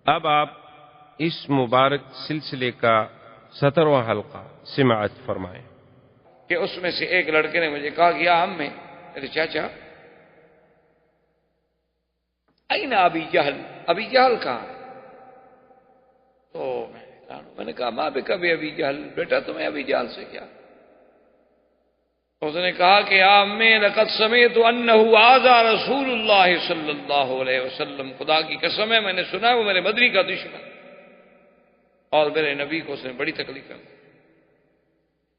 اب آپ اس مبارک سلسلے کا 17واں حلقہ سماعت فرمائیں کہ اس میں سے ایک لڑکے نے مجھے کہا کہ یا عمّی، میرے چاچا، این ابی جہل، ابی جہل کہاں ہے؟ تو میں نے کہا ماں بے کبھی ابی جہل، بیٹا تمہیں ابی جہل سے کیا؟ اس نے کہا کہ یا عمّی لقد سمعت انہ آذى رسول اللہ صلی اللہ علیہ وسلم، خدا کی قسم ہے میں نے سنا وہ میرے بدری کا دشمن اور میرے نبی کو اس نے بڑی تکلیف ہے،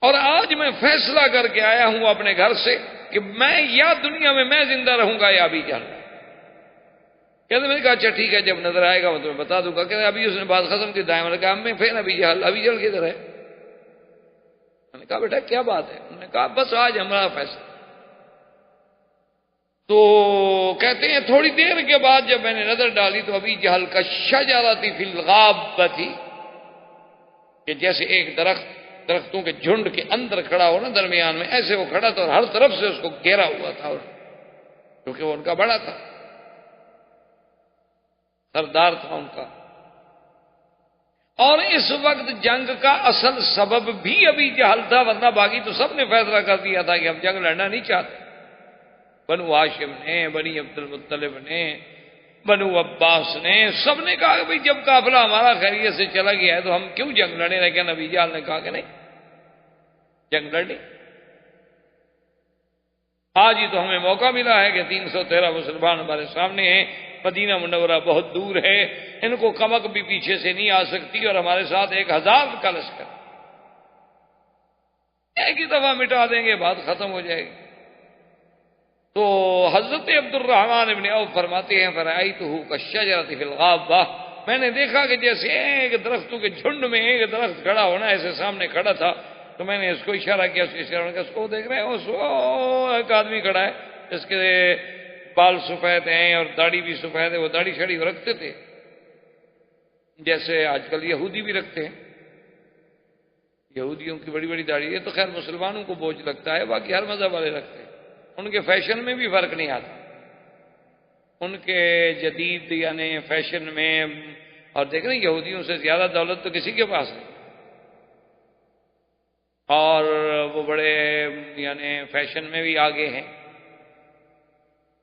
اور آج میں فیصلہ کر کے آیا ہوں اپنے گھر سے کہ میں یا دنیا میں میں زندہ رہوں گا یا ابی جہل۔ کہتے میں نے کہا اچھا ٹھیک ہے، جب نظر آئے گا میں تمہیں بتا دوں گا۔ کہ ابھی اس نے بات ختم کی، دائیں میں نے کہا میں پھر ابی جہل کدھر ہے؟ میں نے کہا بیٹا کیا بات ہے؟ انہوں نے کہا بس آج ہمارا فیصلہ۔ تو کہتے ہیں تھوڑی دیر کے بعد جب میں نے نظر ڈالی تو ابی جہل کا شجرۃ فی الغابۃ، کہ جیسے ایک درختوں کے جھنڈ کے اندر کھڑا ہو نا، درمیان میں ایسے وہ کھڑا تھا اور ہر طرف سے اس کو گھیرا ہوا تھا، کیونکہ وہ ان کا بڑا تھا، سردار تھا ان کا۔ اور اس وقت جنگ کا اصل سبب بھی ابی جہل تھا، ورنہ باقی تو سب نے فیصلہ کر دیا تھا کہ ہم جنگ لڑنا نہیں چاہتے۔ بنو ہاشم نے، بنی عبد المطلب نے، بنو عباس نے، سب نے کہا کہ بھئی جب قافلہ ہمارا خیریت سے چلا گیا ہے تو ہم کیوں جنگ لڑیں؟ لیکن ابی جہل نے کہا کہ نہیں، جنگ لڑنی۔ آج ہی تو ہمیں موقع ملا ہے کہ 313 مسلمان ہمارے سامنے ہیں، مدینہ منورہ بہت دور ہے، ان کو کمک بھی پیچھے سے نہیں آ سکتی، اور ہمارے ساتھ 1000 کا لشکر، ایک ہی دفعہ مٹا دیں گے، بات ختم ہو جائے گی۔ تو حضرت عبد الرحمن ابن عوف فرماتے ہیں فرأیتہ کالشجرۃ فی الغابۃ، میں نے دیکھا کہ جیسے ایک درختوں کے جھنڈ میں ایک درخت کھڑا ہونا ایسے سامنے کھڑا تھا، تو میں نے اس کو اشارہ کیا، اس کو اشارہ کیا، اس کو دیکھ رہے ہیں ایک آدمی کھڑا ہے، اس کے بال سفید ہیں اور داڑھی بھی سفید ہے، وہ داڑھی شاڑھی رکھتے تھے جیسے آج کل یہودی بھی رکھتے ہیں، یہودیوں کی بڑی بڑی داڑھی، یہ تو خیر مسلمانوں کو بوجھ لگتا ہے، باقی ہر مذہب والے رکھتے ہیں، ان کے فیشن میں بھی فرق نہیں آتا، ان کے جدید یعنی فیشن میں، اور دیکھ رہے ہیں یہودیوں سے زیادہ دولت تو کسی کے پاس نہیں، اور وہ بڑے یعنی فیشن میں بھی آگے ہیں،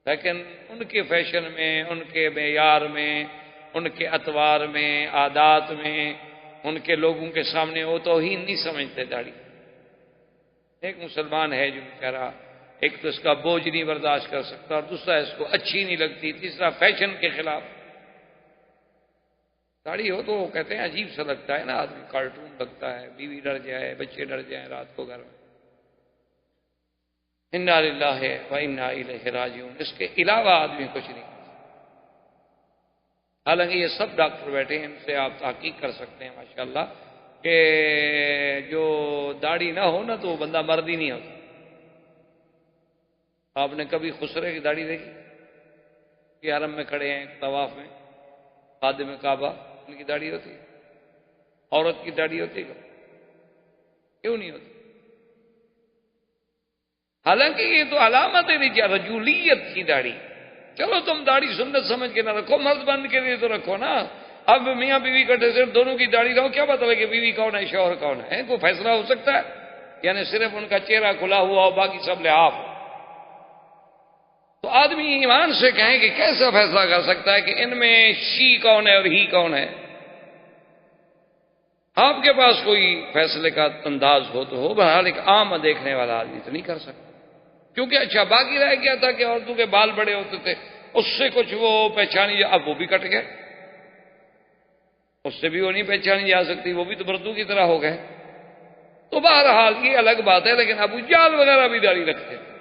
لیکن ان کے فیشن میں، ان کے معیار میں، ان کے اطوار میں، عادات میں، ان کے لوگوں کے سامنے وہ توہین نہیں سمجھتے داڑھی۔ ایک مسلمان ہے جو کہہ رہا، ایک تو اس کا بوجھ نہیں برداشت کر سکتا، اور دوسرا اس کو اچھی نہیں لگتی، تیسرا فیشن کے خلاف۔ داڑھی ہو تو کہتے ہیں عجیب سا لگتا ہے نا، آدمی کارٹون لگتا ہے، بیوی ڈر جائے، بچے ڈر جائیں رات کو گھر میں۔ انا للہ و انا الیہ راجعون، اس کے علاوہ آدمی کچھ نہیں کر سکتا۔ حالانکہ یہ سب ڈاکٹر بیٹھے ہیں، ان سے آپ تحقیق کر سکتے ہیں ماشاءاللہ کہ جو داڑھی نہ ہو نا تو وہ بندہ مرد ہی نہیں ہوتا۔ آپ نے کبھی خسرے کی داڑھی دیکھی؟ کہ حرم میں کھڑے ہیں طواف میں، خادم کعبہ، ان کی داڑھی ہوتی ہے؟ عورت کی داڑھی ہوتی ہے کیوں نہیں ہوتی؟ حالانکہ یہ تو علامت ہے رجولیت کی داڑھی۔ چلو تم داڑھی سنت سمجھ کے نہ رکھو، مرد بند کے لیے تو رکھو نا۔ اب میاں بیوی کٹے صرف دونوں کی داڑھی رہو، کیا پتہ کہ بیوی کون ہے شوہر کون ہے؟ کوئی فیصلہ ہو سکتا ہے؟ یعنی صرف ان کا چہرہ کھلا ہوا ہو، باقی سب لحاف ہو، تو آدمی ایمان سے کہیں کہ کیسا فیصلہ کر سکتا ہے کہ ان میں شی کون ہے اور ہی کون ہے؟ آپ کے پاس کوئی فیصلے کا انداز ہو تو ہو، بہرحال ایک عام دیکھنے والا آدمی تو نہیں کر سکتا، کیونکہ اچھا باقی رہ گیا تھا کہ عورتوں کے بال بڑے ہوتے تھے، اس سے کچھ وہ پہچانی، اب وہ بھی کٹ گئے، اس سے بھی وہ نہیں پہچانی جا سکتی، وہ بھی تو مردوں کی طرح ہو گئے۔ تو بہرحال یہ الگ بات ہے، لیکن ابو جہل وغیرہ بھی داڑھی رکھتے تھے۔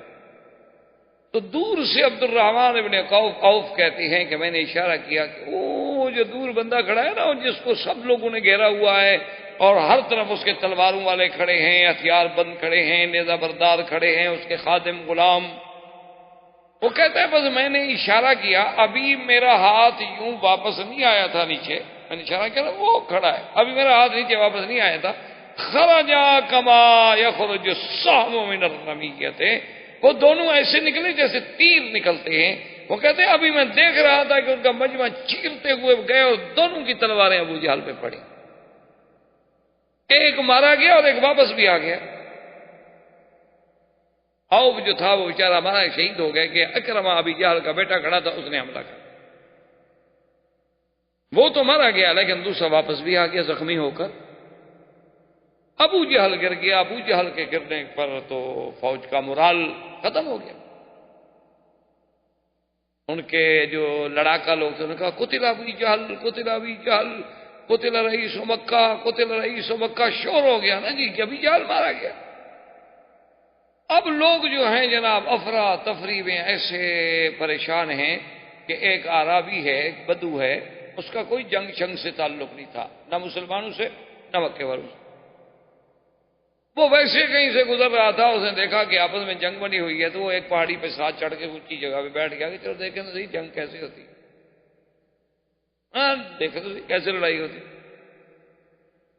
تو دور سے عبد الرحمن ابن عوف کہتے ہیں کہ میں نے اشارہ کیا کہ وہ جو دور بندہ کھڑا ہے نا، جس کو سب لوگوں نے گھیرا ہوا ہے اور ہر طرف اس کے تلواروں والے کھڑے ہیں، ہتھیار بند کھڑے ہیں، نیزہ بردار کھڑے ہیں، اس کے خادم غلام، وہ کہتا ہے بس میں نے اشارہ کیا، ابھی میرا ہاتھ یوں واپس نہیں آیا تھا نیچے، میں نے اشارہ کیا وہ کھڑا ہے، ابھی میرا ہاتھ نیچے واپس نہیں آیا تھا، خرجا کما یخرج السهم من الرمیۃ، وہ دونوں ایسے نکلے جیسے تیر نکلتے ہیں، وہ کہتے ہیں ابھی میں دیکھ رہا تھا کہ ان کا مجمع چیرتے ہوئے گئے اور دونوں کی تلواریں ابو جہل پہ پڑی، ایک مارا گیا اور ایک واپس بھی آ گیا۔ عوف جو تھا وہ بیچارہ ہمارا شہید ہو گیا کہ اکرمہ ابی جہل کا بیٹا کھڑا تھا، اس نے حملہ کیا، وہ تو مارا گیا لیکن دوسرا واپس بھی آ گیا زخمی ہو کر۔ ابو جہل گر گیا، ابو جہل کے گرنے پر تو فوج کا مرال ختم ہو گیا۔ ان کے جو لڑاکا لوگ تھے انہوں نے کہا قتل ابی جہل، قتل ابی جہل، قتل رئیس مکہ، قتل رئیس مکہ، شور ہو گیا نا جی کہ ابی جہل مارا گیا۔ اب لوگ جو ہیں جناب افراتفری میں ایسے پریشان ہیں کہ ایک عربی ہے، ایک بدو ہے، اس کا کوئی جنگ شنگ سے تعلق نہیں تھا، نہ مسلمانوں سے نہ مکے والوں سے۔ وہ ویسے کہیں سے گزر رہا تھا، اس نے دیکھا کہ آپس میں جنگ بنی ہوئی ہے تو وہ ایک پہاڑی پہ ساتھ چڑھ کے اونچی جگہ پہ بیٹھ گیا کہ چلو دیکھیں تو صحیح جنگ کیسے ہوتی، ہاں دیکھیں تو صحیح کیسے لڑائی ہوتی۔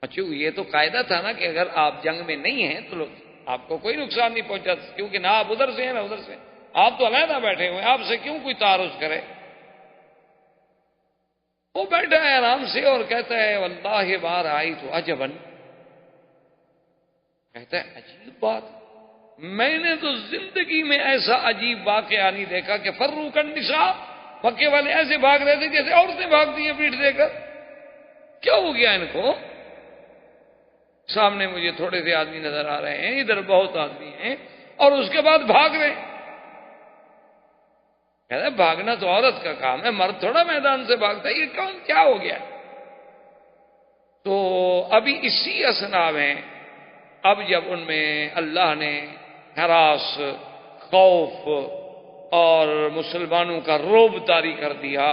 اچھا یہ تو قاعدہ تھا نا کہ اگر آپ جنگ میں نہیں ہیں تو آپ کو کوئی نقصان نہیں پہنچا، کیونکہ نہ آپ ادھر سے ہیں نہ ادھر سے، آپ تو علیحدہ بیٹھے ہوئے ہیں، آپ سے کیوں کوئی تعارض کرے۔ وہ بیٹھا ہے آرام سے اور کہتا ہے واللہ بار آئی تو عجبن، کہتا ہے عجیب بات، میں نے تو زندگی میں ایسا عجیب واقعہ نہیں دیکھا کہ فروق النساء، مکے والے ایسے بھاگ رہے تھے جیسے عورتیں بھاگتی ہیں پیٹھ دے کر، کیا ہو گیا ان کو؟ سامنے مجھے تھوڑے سے آدمی نظر آ رہے ہیں، ادھر بہت آدمی ہیں اور اس کے بعد بھاگ رہے ہیں۔ کہتا ہے بھاگنا تو عورت کا کام ہے، مرد تھوڑا میدان سے بھاگتا ہے، یہ کون کیا ہو گیا؟ تو ابھی اسی اسنا میں اب جب ان میں اللہ نے ہراس، خوف اور مسلمانوں کا رعب طاری کر دیا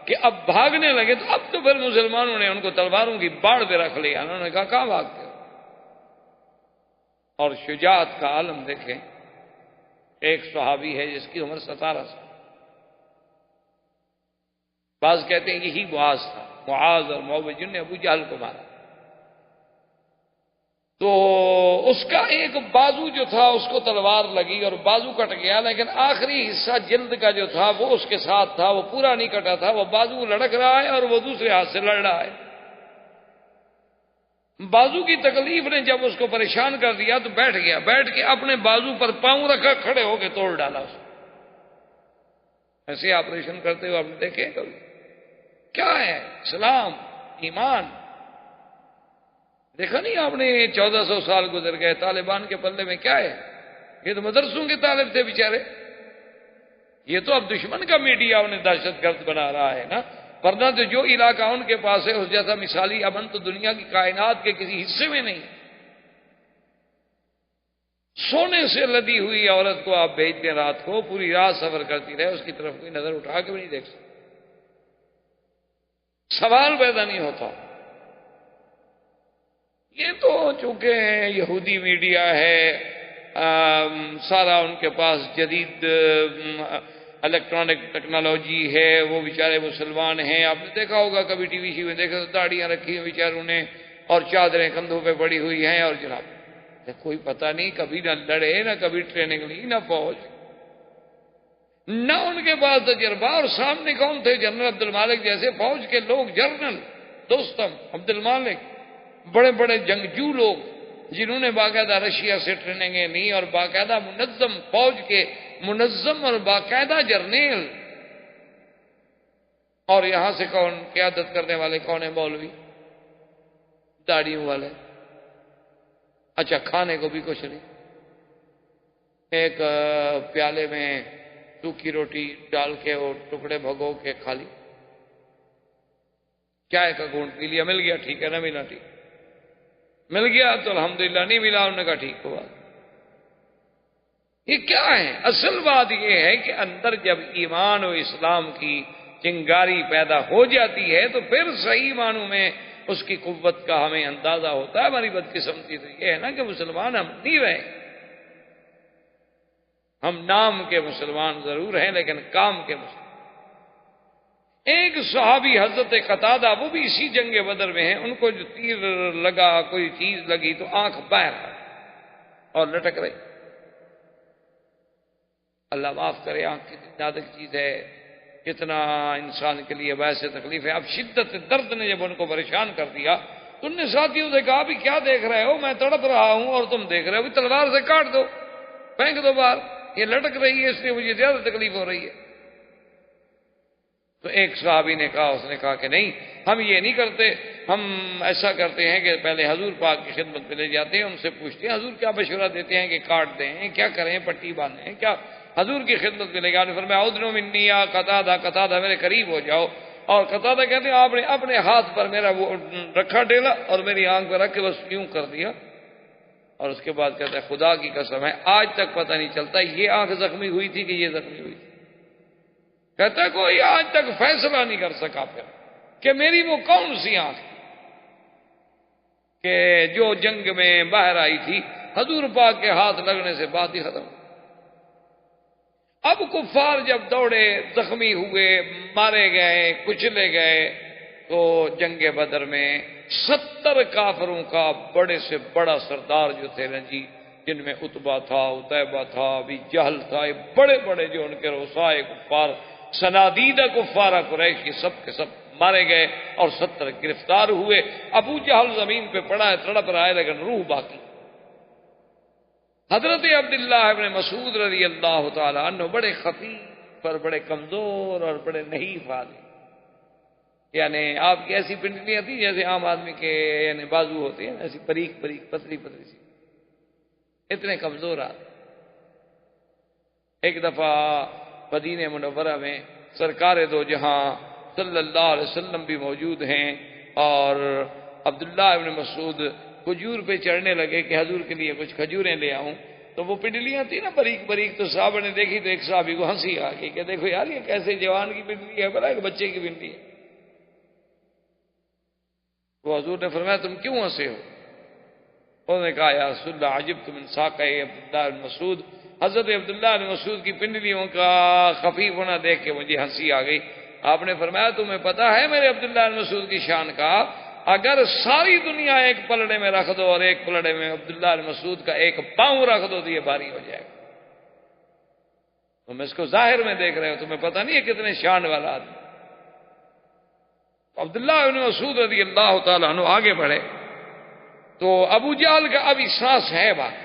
کہ اب بھاگنے لگے، تو اب تو پھر مسلمانوں نے ان کو تلواروں کی باڑ پہ رکھ لیا، انہوں نے کہا کہاں بھاگتے ہو؟ اور شجاعت کا عالم دیکھیں، ایک صحابی ہے جس کی عمر 17 سال، بعض کہتے ہیں یہی معاذ تھا، معاذ اور معوذ جن نے ابو جہل کو مارا۔ تو اس کا ایک بازو جو تھا اس کو تلوار لگی اور بازو کٹ گیا، لیکن آخری حصہ جلد کا جو تھا وہ اس کے ساتھ تھا، وہ پورا نہیں کٹا تھا، وہ بازو لڑک رہا ہے اور وہ دوسرے ہاتھ سے لڑ رہا ہے۔ بازو کی تکلیف نے جب اس کو پریشان کر دیا تو بیٹھ گیا، بیٹھ کے اپنے بازو پر پاؤں رکھا، کھڑے ہو کے توڑ ڈالا اس کو۔ ایسے آپریشن کرتے ہوئے آپ نے دیکھے کبھی؟ کیا ہے اسلام، ایمان؟ دیکھا نہیں آپ نے 1400 سال گزر گئے، طالبان کے پلے میں کیا ہے؟ یہ تو مدرسوں کے طالب تھے بیچارے، یہ تو اب دشمن کا میڈیا انہیں دہشت گرد بنا رہا ہے نا، ورنہ تو جو علاقہ ان کے پاس ہے اس جیسا مثالی امن تو دنیا کی کائنات کے کسی حصے میں نہیں۔ سونے سے لدی ہوئی عورت کو آپ بھیج دیں رات کو، پوری رات سفر کرتی رہے، اس کی طرف کوئی نظر اٹھا کے بھی نہیں دیکھ سکتا، سوال پیدا نہیں ہوتا۔ یہ تو چونکہ یہودی میڈیا ہے، سارا ان کے پاس جدید الیکٹرانک ٹیکنالوجی ہے، وہ بیچارے مسلمان ہیں، آپ نے دیکھا ہوگا کبھی ٹی وی شی میں دیکھا تو داڑیاں رکھی ہیں بیچاروں نے اور چادریں کندھوں پہ پڑی ہوئی ہیں، اور جناب کوئی پتہ نہیں، کبھی نہ لڑے، نہ کبھی ٹریننگ لی، نہ فوج، نہ ان کے پاس تجربہ، اور سامنے کون تھے؟ جنرل عبد المالک جیسے فوج کے لوگ، جنرل دوستم عبد المالک، بڑے بڑے جنگجو لوگ جنہوں نے باقاعدہ رشیا سے ٹریننگیں لی اور باقاعدہ منظم فوج کے منظم اور باقاعدہ جرنیل، اور یہاں سے کون قیادت کرنے والے؟ کون ہیں؟ مولوی داڑیوں والے، اچھا کھانے کو بھی کچھ نہیں، ایک پیالے میں سوکھی روٹی ڈال کے اور ٹکڑے بھگو کے کھا لی، چائے کا گھونٹ پی لیا، مل گیا ٹھیک ہے، نہ ملا ٹھیک، مل گیا تو الحمدللہ، نہیں ملا انہوں نے کہا ٹھیک ہوا۔ یہ کیا ہے؟ اصل بات یہ ہے کہ اندر جب ایمان و اسلام کی چنگاری پیدا ہو جاتی ہے تو پھر صحیح معنوں میں اس کی قوت کا ہمیں اندازہ ہوتا ہے۔ ہماری بدقسمتی تو یہ ہے نا کہ مسلمان ہم نہیں رہے، ہم نام کے مسلمان ضرور ہیں لیکن کام کے مسلمان۔ ایک صحابی حضرت قتادہ، وہ بھی اسی جنگ بدر میں ہیں، ان کو جو تیر لگا، کوئی چیز لگی تو آنکھ باہر اور لٹک رہی۔ اللہ معاف کرے، آنکھ کتنی نازک چیز ہے، کتنا انسان کے لیے ویسے تکلیف ہے. اب شدت درد نے جب ان کو پریشان کر دیا تو ان نے ساتھیوں سے کہا بھی کیا دیکھ رہے ہو, میں تڑپ رہا ہوں اور تم دیکھ رہے ہو, تلوار سے کاٹ دو, پھینک دو باہر, یہ لٹک رہی ہے اس لیے مجھے زیادہ تکلیف ہو رہی ہے. تو ایک صحابی نے کہا, اس نے کہا کہ نہیں, ہم یہ نہیں کرتے, ہم ایسا کرتے ہیں کہ پہلے حضور پاک کی خدمت میں لے جاتے ہیں, ان سے پوچھتے ہیں حضور کیا مشورہ دیتے ہیں کہ کاٹ دیں, کیا کریں, پٹی باندھیں, کیا حضور کی خدمت میں لے گا. فرمایا ادنو منی یا قتادہ, قتادہ میرے قریب ہو جاؤ. اور قتادہ کہتے ہیں آپ نے اپنے ہاتھ پر میرا وہ رکھا ڈیلا اور میری آنکھ پہ رکھ کے بس یوں کر دیا, اور اس کے بعد کہتا ہے خدا کی قسم ہے آج تک پتہ نہیں چلتا یہ آنکھ زخمی ہوئی تھی کہ یہ زخمی ہوئی تھی. کہتا ہے کوئی آج تک فیصلہ نہیں کر سکا پھر کہ میری وہ کون سی آنکھ کہ جو جنگ میں باہر آئی تھی, حضور پاک کے ہاتھ لگنے سے بات ہی ختم. اب کفار جب دوڑے, زخمی ہوئے, مارے گئے, کچلے گئے, تو جنگ بدر میں 70 کافروں کا بڑے سے بڑا سردار جو تھے نا جی, جن میں عتبہ تھا, عتیبہ تھا, ابی جہل تھا, بڑے بڑے جو ان کے رؤسائے کفار, سنادیدہ کفار قریش, یہ سب کے سب مارے گئے اور 70 گرفتار ہوئے. ابو جہل زمین پہ پڑا ہے, تڑپ رہا ہے, لیکن روح باقی. حضرت عبداللہ ابن مسعود رضی اللہ تعالی عنہ بڑے خفیف اور بڑے کمزور اور بڑے نحیف آدمی, یعنی آپ کی ایسی پنڈلیاں تھیں جیسے عام آدمی کے یعنی بازو ہوتے ہیں, ایسی باریک باریک پتلی پتلی سی, اتنے کمزور آدمی. ایک دفعہ مدینہ منورہ میں سرکار دو جہاں صلی اللہ علیہ وسلم بھی موجود ہیں, اور عبداللہ ابن مسعود کھجور پہ چڑھنے لگے کہ حضور کے لیے کچھ کھجوریں لے آؤں. تو وہ پنڈلیاں تھیں نا باریک باریک, تو صحابہ نے دیکھی تو ایک صحابی کو ہنسی آ گئی کہ دیکھو یار یہ کیسے جوان کی پنڈلی ہے, بڑا ایک بچے کی پنڈلی ہے. وہ حضور نے فرمایا تم کیوں ہنسے ہو؟ انہوں نے کہا یا رسول اللہ عجبت من ساقہ عبداللہ بن مسعود, حضرت عبداللہ بن مسعود کی پنڈلیوں کا خفیف ہونا دیکھ کے مجھے ہنسی آ گئی. آپ نے فرمایا تمہیں پتا ہے میرے عبداللہ بن مسعود کی شان کا, اگر ساری دنیا ایک پلڑے میں رکھ دو اور ایک پلڑے میں عبداللہ بن مسعود کا ایک پاؤں رکھ دو تو یہ بھاری ہو جائے گا. تم اس کو ظاہر میں دیکھ رہے ہو, تمہیں پتہ نہیں ہے کتنے شان والا آدمی. عبداللہ بن مسعود رضی اللہ تعالیٰ عنہ آگے بڑھے تو ابو جہل کا ابھی سانس ہے بات,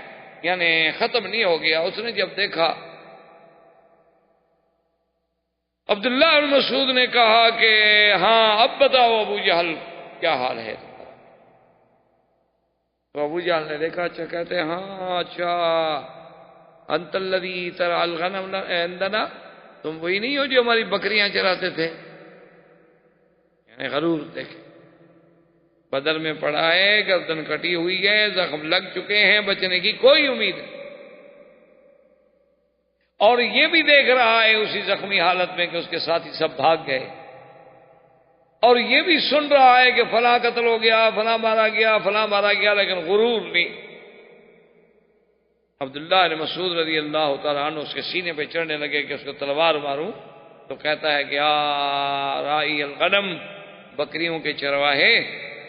یعنی ختم نہیں ہو گیا. اس نے جب دیکھا عبداللہ بن مسعود نے کہا کہ ہاں اب بتاؤ ابو جہل کیا حال ہے. تو ابو جہل نے دیکھا, اچھا کہتے ہیں ہاں اچھا انت الذی ترعی الغنم عندنا, تم وہی نہیں ہو جو ہماری بکریاں چراتے تھے. یعنی غرور دیکھیں, بدر میں پڑا ہے, گردن کٹی ہوئی ہے, زخم لگ چکے ہیں, بچنے کی کوئی امید نہیں. اور یہ بھی دیکھ رہا ہے اسی زخمی حالت میں کہ اس کے ساتھی سب بھاگ گئے, اور یہ بھی سن رہا ہے کہ فلاں قتل ہو گیا, فلاں مارا گیا, فلاں مارا گیا, لیکن غرور نہیں. عبداللہ بن مسعود رضی اللہ تعالیٰ عنہ اس کے سینے پہ چڑھنے لگے کہ اس کو تلوار ماروں, تو کہتا ہے کہ رائی الغنم, بکریوں کے چرواہے,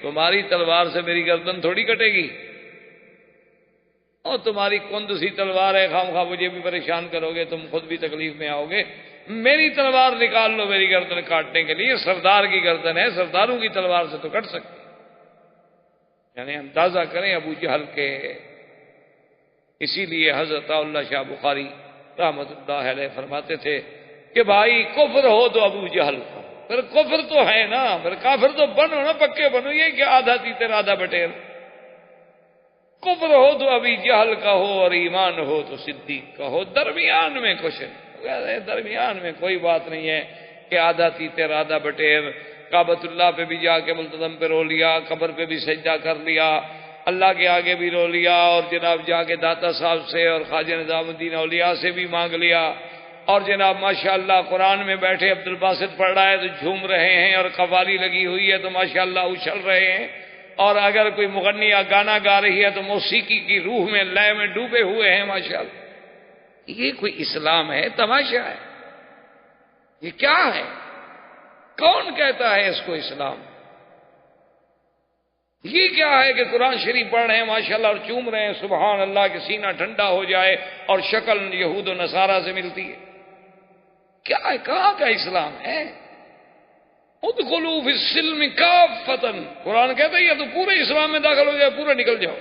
تمہاری تلوار سے میری گردن تھوڑی کٹے گی, اور تمہاری کند سی تلوار ہے, خام خواہ مجھے بھی پریشان کرو گے, تم خود بھی تکلیف میں آؤ گے. میری تلوار نکال لو میری گردن کاٹنے کے لیے, سردار کی گردن ہے, سرداروں کی تلوار سے تو کٹ سکتی. یعنی اندازہ کریں ابو جہل کے. اسی لیے حضرت اللہ شاہ بخاری رحمۃ اللہ علیہ فرماتے تھے کہ بھائی کفر ہو تو ابو جہل کا, پھر کفر تو ہے نا, پھر کافر تو بنو نا, پکے بنو. یہ کہ آدھا تیتر آدھا بٹیر. کفر ہو تو ابھی جہل کا ہو, اور ایمان ہو تو صدیق کا ہو. درمیان میں کچھ نہیں, درمیان میں کوئی بات نہیں ہے کہ آدھا تیتر آدھا بٹیر. کعبۃ اللہ پہ بھی جا کے ملتزم پہ رو لیا, قبر پہ بھی سجدہ کر لیا, اللہ کے آگے بھی رو لیا, اور جناب جا کے داتا صاحب سے اور خواجہ نظام الدین اولیاء سے بھی مانگ لیا, اور جناب ماشاءاللہ قرآن میں بیٹھے عبد الباسط پڑھ رہا ہے تو جھوم رہے ہیں, اور قوالی لگی ہوئی ہے تو ماشاءاللہ اچھل رہے ہیں, اور اگر کوئی مغنی یا گانا گا رہی ہے تو موسیقی کی روح میں لے میں ڈوبے ہوئے ہیں ماشاءاللہ. یہ کوئی اسلام ہے؟ تماشا ہے. یہ کیا ہے؟ کون کہتا ہے اس کو اسلام؟ یہ کیا ہے کہ قرآن شریف پڑھ رہے ہیں ماشاءاللہ اور چوم رہے ہیں سبحان اللہ, کہ سینہ ٹھنڈا ہو جائے اور شکل یہود و نصارہ سے ملتی ہے. کیا ہے؟ کہاں کا اسلام ہے؟ ادخلوا فی السلم کافۃ، قرآن کہتا ہے یا تو پورے اسلام میں داخل ہو جائے، پورا نکل جاؤ۔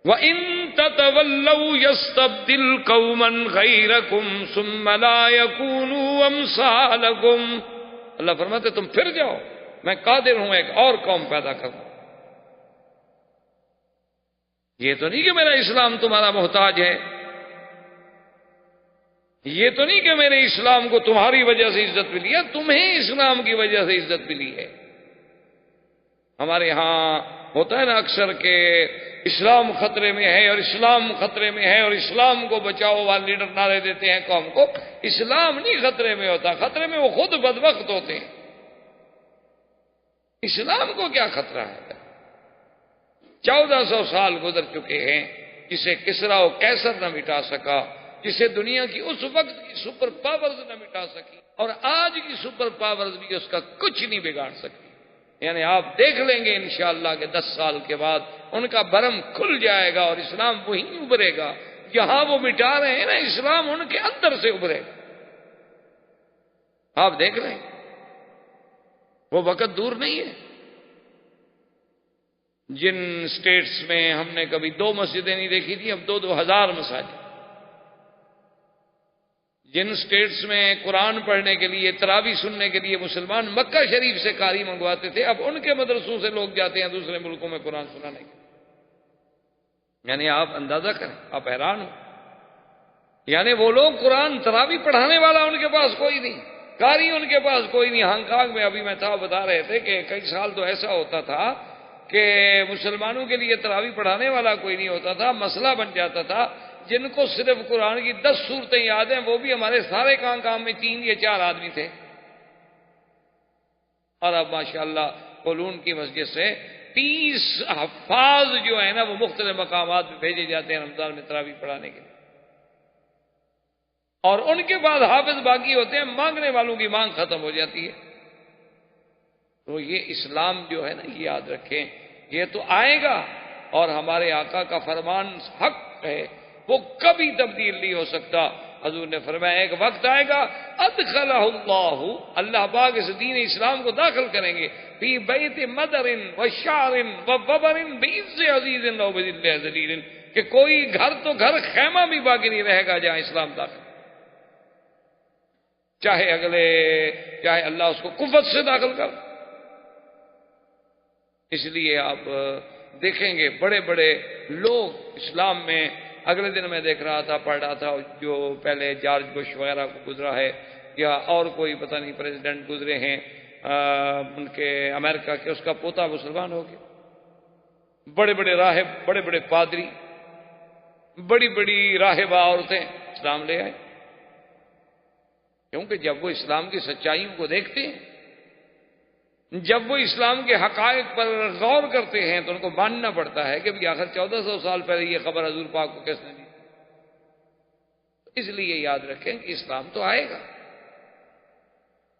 وَإِن تَتَوَلَّوْا يَسْتَبْدِلْ قَوْمًا غَيْرَكُمْ ثُمَّ لَا يَكُونُوا أَمْثَالَكُمْ، اللہ فرماتے تم پھر جاؤ، میں قادر ہوں ایک اور قوم پیدا کروں۔ یہ تو نہیں کہ میرا اسلام تمہارا محتاج ہے، یہ تو نہیں کہ میرے اسلام کو تمہاری وجہ سے عزت ملی ہے، تمہیں اسلام کی وجہ سے عزت ملی ہے۔ ہمارے ہاں ہوتا ہے نا اکثر کہ اسلام خطرے میں ہے اور اسلام خطرے میں ہے اور اسلام کو بچاؤ والے لیڈر نعرے دیتے ہیں قوم کو۔ اسلام نہیں خطرے میں ہوتا، خطرے میں وہ خود بدبخت ہوتے ہیں۔ اسلام کو کیا خطرہ ہے؟ 1400 سال گزر چکے ہیں، جسے کسرا و کیسر نہ مٹا سکا، جسے دنیا کی اس وقت کی سپر پاورز نہ مٹا سکی، اور آج کی سپر پاورز بھی اس کا کچھ نہیں بگاڑ سکتی۔ یعنی آپ دیکھ لیں گے انشاءاللہ کہ 10 سال کے بعد ان کا برم کھل جائے گا اور اسلام وہیں ابھرے گا جہاں وہ مٹا رہے ہیں نا، اسلام ان کے اندر سے ابھرے گا۔ آپ دیکھ لیں وہ وقت دور نہیں ہے۔ جن سٹیٹس میں ہم نے کبھی 2 مسجدیں نہیں دیکھی تھی، اب 2,000 مساجد۔ جن سٹیٹس میں قرآن پڑھنے کے لیے، تراویح سننے کے لیے مسلمان مکہ شریف سے قاری منگواتے تھے، اب ان کے مدرسوں سے لوگ جاتے ہیں دوسرے ملکوں میں قرآن سنانے کے۔ یعنی آپ اندازہ کریں، آپ حیران ہو۔ یعنی وہ لوگ قرآن تراویح پڑھانے والا ان کے پاس کوئی نہیں، قاری ان کے پاس کوئی نہیں۔ ہانگ کانگ میں ابھی میں تھا، بتا رہے تھے کہ کئی سال تو ایسا ہوتا تھا کہ مسلمانوں کے لیے تراویح پڑھانے والا کوئی نہیں ہوتا تھا، مسئلہ بن جاتا تھا۔ جن کو صرف قرآن کی 10 سورتیں یاد ہیں وہ بھی ہمارے سارے کام میں 3 یا 4 آدمی تھے، اور اب ماشاءاللہ قولون کی مسجد سے 30 حفاظ جو ہیں نا وہ مختلف مقامات پہ بھیجے جاتے ہیں رمضان میں تراویح پڑھانے کے لیے، اور ان کے بعد حافظ باقی ہوتے ہیں، مانگنے والوں کی مانگ ختم ہو جاتی ہے۔ تو یہ اسلام جو ہے نا، یہ یاد رکھیں، یہ تو آئے گا، اور ہمارے آقا کا فرمان حق ہے، وہ کبھی تبدیل نہیں ہو سکتا۔ حضور نے فرمایا ایک وقت آئے گا ادخلہ اللہ، اللہ پاک اس دین اسلام کو داخل کریں گے، فی بیت مدر و شعر و وبر بعز عزیز و بذل ذلیل، کہ کوئی گھر تو گھر، خیمہ بھی باقی نہیں رہے گا جہاں اسلام داخل، چاہے اللہ اس کو قوت سے داخل کر۔ اس لیے آپ دیکھیں گے بڑے بڑے لوگ اسلام میں، اگلے دن میں دیکھ رہا تھا، پڑھ رہا تھا، جو پہلے جارج بش وغیرہ کو گزرا ہے یا اور کوئی پتہ نہیں پریزیڈنٹ گزرے ہیں ان کے امریکہ کے، اس کا پوتا مسلمان ہو گیا۔ بڑے بڑے راہب، بڑے بڑے پادری، بڑی بڑی راہبہ عورتیں اسلام لے آئے، کیونکہ جب وہ اسلام کی سچائیوں کو دیکھتے ہیں، جب وہ اسلام کے حقائق پر غور کرتے ہیں تو ان کو ماننا پڑتا ہے کہ بھی آخر 1400 سال پہلے یہ خبر حضور پاک کو کس نے دی۔ اس لیے یاد رکھیں کہ اسلام تو آئے گا،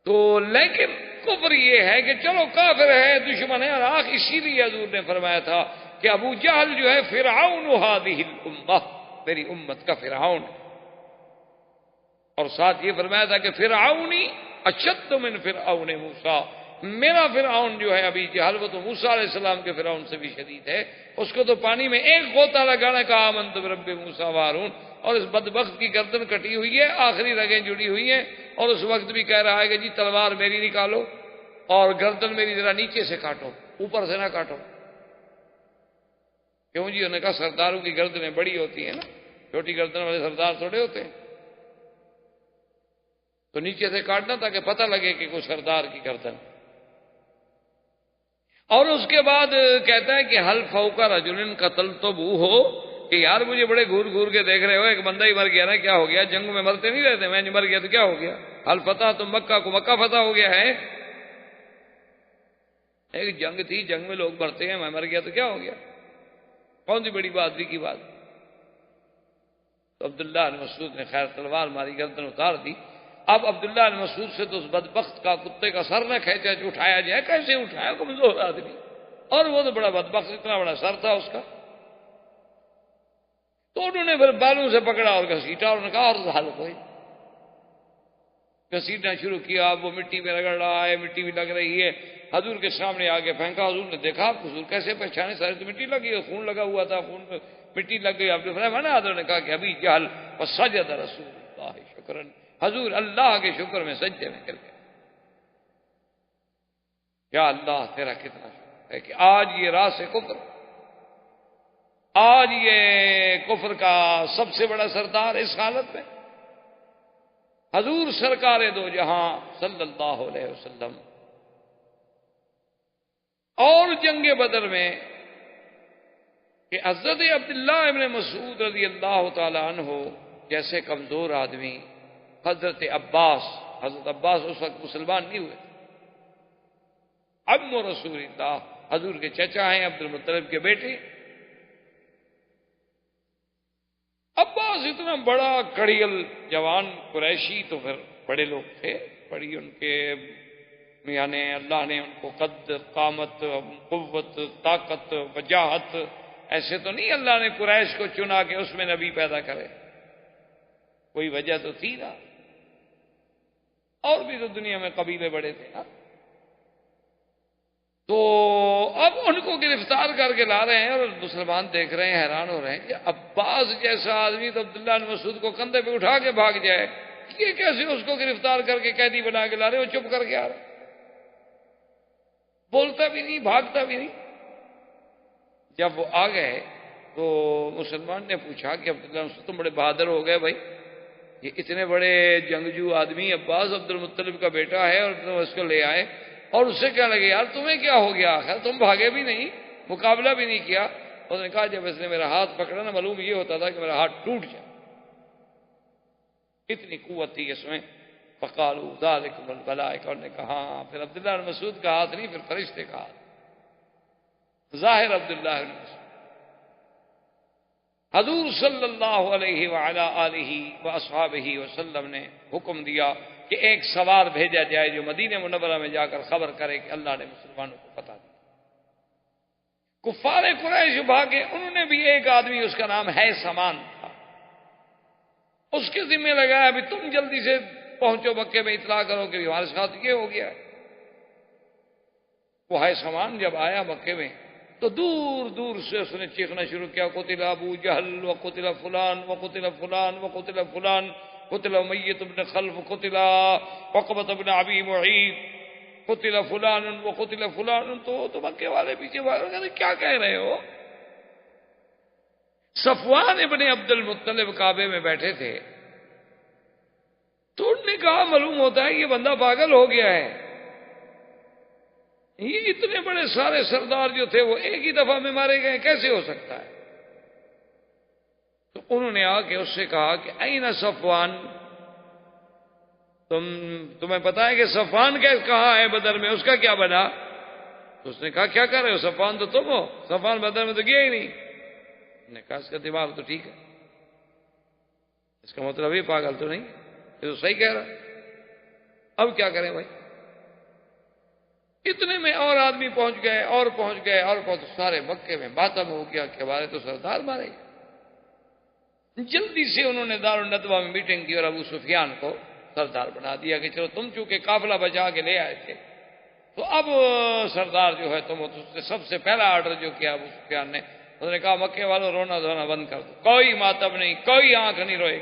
تو لیکن کفر یہ ہے کہ چلو کافر ہے، دشمن ہے، اور اسی لیے حضور نے فرمایا تھا کہ ابو جہل جو ہے فرعون هذه الامہ، میری امت کا فرعون، اور ساتھ یہ فرمایا تھا کہ فرعونی اشد من فرعون موسیٰ، میرا فرعون جو ہے ابھی جہل، وہ تو موسیٰ علیہ السلام کے فرعون سے بھی شدید ہے، اس کو تو پانی میں ایک غوطہ لگانے کا آمنت برب موسیٰ و ہارون، اور اس بدبخت کی گردن کٹی ہوئی ہے، آخری رگیں جڑی ہوئی ہیں، اور اس وقت بھی کہہ رہا ہے کہ جی تلوار میری نکالو اور گردن میری ذرا نیچے سے کاٹو، اوپر سے نہ کاٹو۔ کیوں جی؟ انہوں نے کہا سرداروں کی گردنیں بڑی ہوتی ہیں نا، چھوٹی گردن والے سردار تھوڑے ہوتے ہیں، تو نیچے سے کاٹنا تاکہ پتہ لگے کہ کوئی سردار کی گردن۔ اور اس کے بعد کہتا ہے کہ حل فوق رجل قتلتموہ ہو، کہ یار مجھے بڑے گھور گھور کے دیکھ رہے ہو، ایک بندہ ہی مر گیا نا، کیا ہو گیا؟ جنگ میں مرتے نہیں رہتے، میں مر گیا تو کیا ہو گیا؟ حل فتح تم مکہ کو، مکہ فتح ہو گیا ہے، ایک جنگ تھی، جنگ میں لوگ مرتے ہیں، میں مر گیا تو کیا ہو گیا؟ کون سی بڑی بہادری کی بات؟ تو عبداللہ بن مسعود نے خیر تلوار ماری، گردن اتار دی۔ اب عبداللہ بن مسعود سے تو اس بدبخت کا کتے کا سر نہ کھینچا جو اٹھایا جائے، کیسے اٹھایا؟ کمزور آدمی، اور وہ تو بڑا بدبخت، اتنا بڑا سر تھا اس کا۔ تو انہوں نے پھر بالوں سے پکڑا اور گھسیٹا، اور نے کہا اور حل کوئی، گھسیٹنا شروع کیا، اب وہ مٹی میں رگڑ رہا ہے، مٹی بھی لگ رہی ہے، حضور کے سامنے آگے پھینکا، حضور نے دیکھا، حضور کیسے پہچانے، سارے تو مٹی لگی ہے، خون لگا ہوا تھا، خون میں مٹی لگ گئی، آپ نے فرمایا، حضور نے کہا کہ ابھی جہل وسجد رسول اللہ شکرن، حضور اللہ کے شکر میں سجدے میں گر گئے. یا اللہ تیرا کتنا شکر ہے کہ آج یہ راس کفر، آج یہ کفر کا سب سے بڑا سردار اس حالت میں حضور سرکار دو جہاں صلی اللہ علیہ وسلم. اور جنگ بدر میں کہ حضرت عبداللہ ابن مسعود رضی اللہ تعالی عنہ جیسے کمزور آدمی، حضرت عباس اس وقت مسلمان نہیں ہوئے، عم رسول اللہ، حضور کے چچا ہیں، عبد المطلب کے بیٹے. عباس اتنا بڑا کڑیل جوان قریشی، تو پھر بڑے لوگ تھے، بڑی ان کے یعنی اللہ نے ان کو قد، قامت، قوت، طاقت، وجاہت، ایسے تو نہیں اللہ نے قریش کو چنا کہ اس میں نبی پیدا کرے، کوئی وجہ تو تھی نا. اور بھی تو دنیا میں قبیلے بڑے تھے نا. تو اب ان کو گرفتار کر کے لا رہے ہیں اور مسلمان دیکھ رہے ہیں، حیران ہو رہے ہیں کہ عباس جیسا آدمی تو عبداللہ بن مسعود کو کندھے پہ اٹھا کے بھاگ جائے، یہ کیسے اس کو گرفتار کر کے قیدی بنا کے لا رہے، وہ چپ کر کے آ رہے، بولتا بھی نہیں، بھاگتا بھی نہیں. جب وہ آ گئے تو مسلمان نے پوچھا کہ عبداللہ بن مسعود تم بڑے بہادر ہو گئے بھائی، یہ اتنے بڑے جنگجو آدمی عباس عبد المطلب کا بیٹا ہے اور تم اس کو لے آئے، اور اس سے کیا لگے یار تمہیں کیا ہو گیا، آخر تم بھاگے بھی نہیں، مقابلہ بھی نہیں کیا. اس نے کہا جب اس نے میرا ہاتھ پکڑا نا، معلوم یہ ہوتا تھا کہ میرا ہاتھ ٹوٹ جائے، اتنی قوت تھی اس میں. فقالوا ذالکم الملائکہ، اور نے کہا پھر عبداللہ بن مسعود کا ہاتھ نہیں، پھر فرشتے کا ہاتھ، ظاہر عبداللہ بن مسعود. حضور صلی اللہ علیہ وعلی آلہ واصحابہ وسلم نے حکم دیا کہ ایک سوار بھیجا جائے جو مدینہ منورہ میں جا کر خبر کرے کہ اللہ نے مسلمانوں کو بتا دیا. کفار قریش بھاگے، انہوں نے بھی ایک آدمی، اس کا نام ہے سامان تھا، اس کے ذمہ لگایا ابھی تم جلدی سے پہنچو مکے میں، اطلاع کرو کہ ہمارے ساتھ یہ ہو گیا. وہ ہے سامان جب آیا مکے میں تو دور دور سے اس نے چیخنا شروع کیا، قتل ابو جہل وقتل فلان وقتل فلان وقتل فلان، قتل امیۃ بن خلف، قتل عقبۃ بن ابی معیط، قتل فلان وقتل فلان. تو مکے والے پیچھے والے کیا کہہ رہے ہو؟ صفوان ابن عبد المطلب کعبے میں بیٹھے تھے، تو انہوں نے کہا معلوم ہوتا ہے یہ بندہ پاگل ہو گیا ہے، یہ اتنے بڑے سارے سردار جو تھے وہ ایک ہی دفعہ میں مارے گئے، کیسے ہو سکتا ہے؟ تو انہوں نے آ کے اس سے کہا کہ این صفوان، تمہیں پتا ہے کہ صفوان کہاں ہے بدر میں، اس کا کیا بنا؟ تو اس نے کہا کیا کر رہے ہو، صفوان تو تم ہو، صفوان بدر میں تو گیا ہی نہیں. نے کہا اس کا دماغ تو ٹھیک ہے، اس کا مطلب یہ پاگل تو نہیں، یہ تو صحیح کہہ رہا. اب کیا کریں بھائی؟ اتنے میں اور آدمی پہنچ گئے اور پہنچ گئے اور سارے مکے میں ماتم ہو گیا کہ ہمارے تو سردار مارے گئے. جلدی سے انہوں نے دارالندوہ میں میٹنگ کی اور ابو سفیان کو سردار بنا دیا کہ چلو تم چونکہ قافلہ بچا کے لے آئے تھے تو اب سردار جو ہے تم، سب سے پہلا آرڈر جو کیا ابو سفیان نے، انہوں نے کہا مکے والوں رونا دھونا بند کر دو، کوئی ماتم نہیں، کوئی آنکھ نہیں روئے.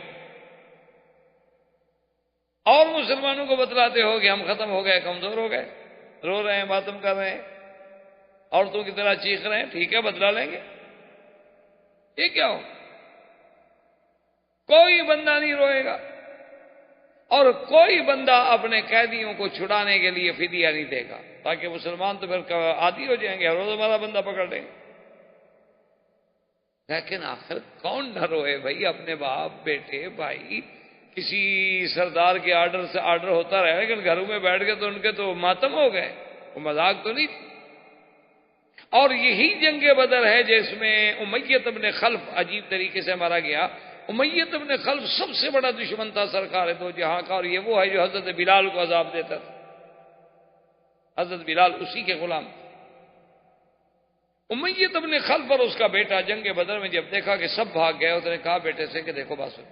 اور مسلمانوں کو بتلاتے ہو کہ ہم ختم ہو گئے، کمزور ہو گئے، رو رہے ہیں، ماتم کر رہے ہیں، عورتوں کی طرح چیخ رہے ہیں، ٹھیک ہے بدلا لیں گے. یہ کیا ہو؟ کوئی بندہ نہیں روئے گا اور کوئی بندہ اپنے قیدیوں کو چھڑانے کے لیے فدیہ نہیں دے گا، تاکہ مسلمان تو پھر عادی ہو جائیں گے، ہر روز ہمارا بندہ پکڑ لیں گے. لیکن آخر کون نہ روئے بھائی، اپنے باپ بیٹے بھائی، کسی سردار کے آرڈر سے آرڈر ہوتا رہے، لیکن گھروں میں بیٹھ کے تو ان کے تو ماتم ہو گئے، وہ مذاق تو نہیں تھی. اور یہی جنگ بدر ہے جس میں امیۃ بن خلف عجیب طریقے سے مارا گیا. امیۃ بن خلف سب سے بڑا دشمن تھا سرکار دو جہاں کا، اور یہ وہ ہے جو حضرت بلال کو عذاب دیتا تھا. حضرت بلال اسی کے غلام تھے. امیۃ بن خلف اور اس کا بیٹا جنگ بدر میں جب دیکھا کہ سب بھاگ گئے، اس نے کہا بیٹے سے کہ دیکھو بات سنو،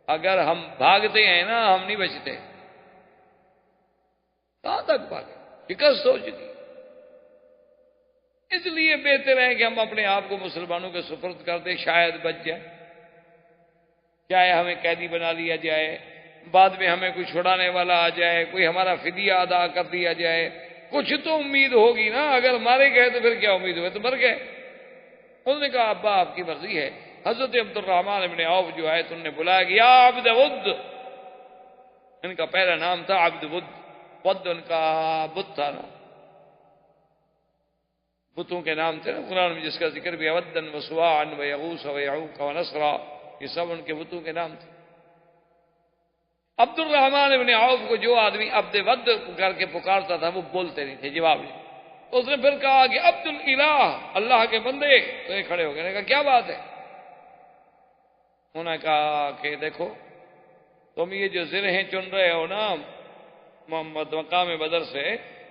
اگر ہم بھاگتے ہیں نا ہم نہیں بچتے، کہاں تک بھاگے؟ شکست ہو چکی۔ اس لیے بہتر ہے کہ ہم اپنے آپ کو مسلمانوں کے سپرد کر دیں، شاید بچ جائیں، چاہے ہمیں قیدی بنا لیا جائے، بعد میں ہمیں کوئی چھڑانے والا آ جائے، کوئی ہمارا فدیہ ادا کر دیا جائے، کچھ تو امید ہوگی نا۔ اگر مارے گئے تو پھر کیا امید ہوئے؟ تو مر گئے۔ انہوں نے کہا ابا آپ کی مرضی ہے۔ حضرت عبد الرحمن ابن عوف جو ہے تو انہوں نے بلایا کہ یا عبد ود، ان کا پہلا نام تھا عبد ود، ود ان کا بت تھا نا، بتوں کے نام تھے نا قرآن میں جس کا ذکر بھی، ودن و سواعا و یغوث و یعوق و نصرا، یہ سب ان کے بتوں کے نام تھے۔ عبد الرحمن ابن عوف کو جو آدمی عبد ود کر کے پکارتا تھا وہ بولتے نہیں تھے، جواب نہیں۔ اس نے پھر کہا کہ عبد الالہ، اللہ کے بندے، تو یہ کھڑے ہو گئے۔ نے کہا کیا بات ہے؟ انہوں نے کہا کہ دیکھو تم یہ جو زرہیں چن رہے ہو نا محمد مقام بدر سے،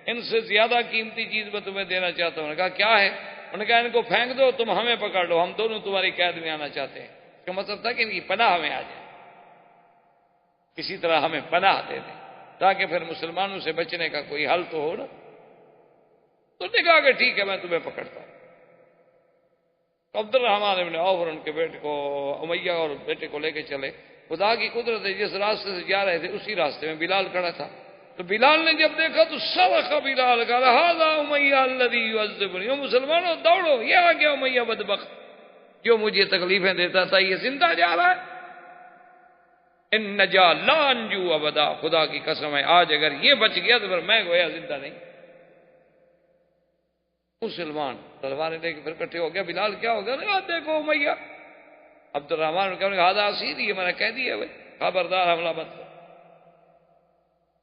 ان سے زیادہ قیمتی چیز میں تمہیں دینا چاہتا ہوں۔ نے کہا کیا ہے؟ انہوں نے کہا ان کو پھینک دو، تم ہمیں پکڑ لو، ہم دونوں تمہاری قید میں آنا چاہتے ہیں۔ اس کا مطلب تھا کہ ان کی پناہ میں آ جائے، کسی طرح ہمیں پناہ دے دیں تاکہ پھر مسلمانوں سے بچنے کا کوئی حل تو ہو نا۔ تو نے کہا کہ ٹھیک ہے میں تمہیں پکڑتا ہوں۔ عبد الرحمن ابن عوف اور ان کے بیٹے کو امیہ اور بیٹے کو لے کے چلے۔ خدا کی قدرت ہے جس راستے سے جا رہے تھے اسی راستے میں بلال کھڑا تھا، تو بلال نے جب دیکھا تو صرخ بلال، قال ھذا امیہ الذی یعذبنی، او مسلمانوں دوڑو، یہ آ گیا امیہ بدبخت جو مجھے تکلیفیں دیتا تھا، یہ زندہ جا رہا ہے۔ ان نجا لا انجو ابدا، خدا کی قسم ہے آج اگر یہ بچ گیا تو پھر میں گویا زندہ نہیں۔ مسلمان تلواریں لے کے پھر اکٹھے ہو گیا۔ بلال کیا ہو گیا؟ دیکھو امیہ۔ عبد الرحمن نے کہا ھذا اسیری، یہ میرا قیدی ہے بھائی، خبردار حملہ مت کرو۔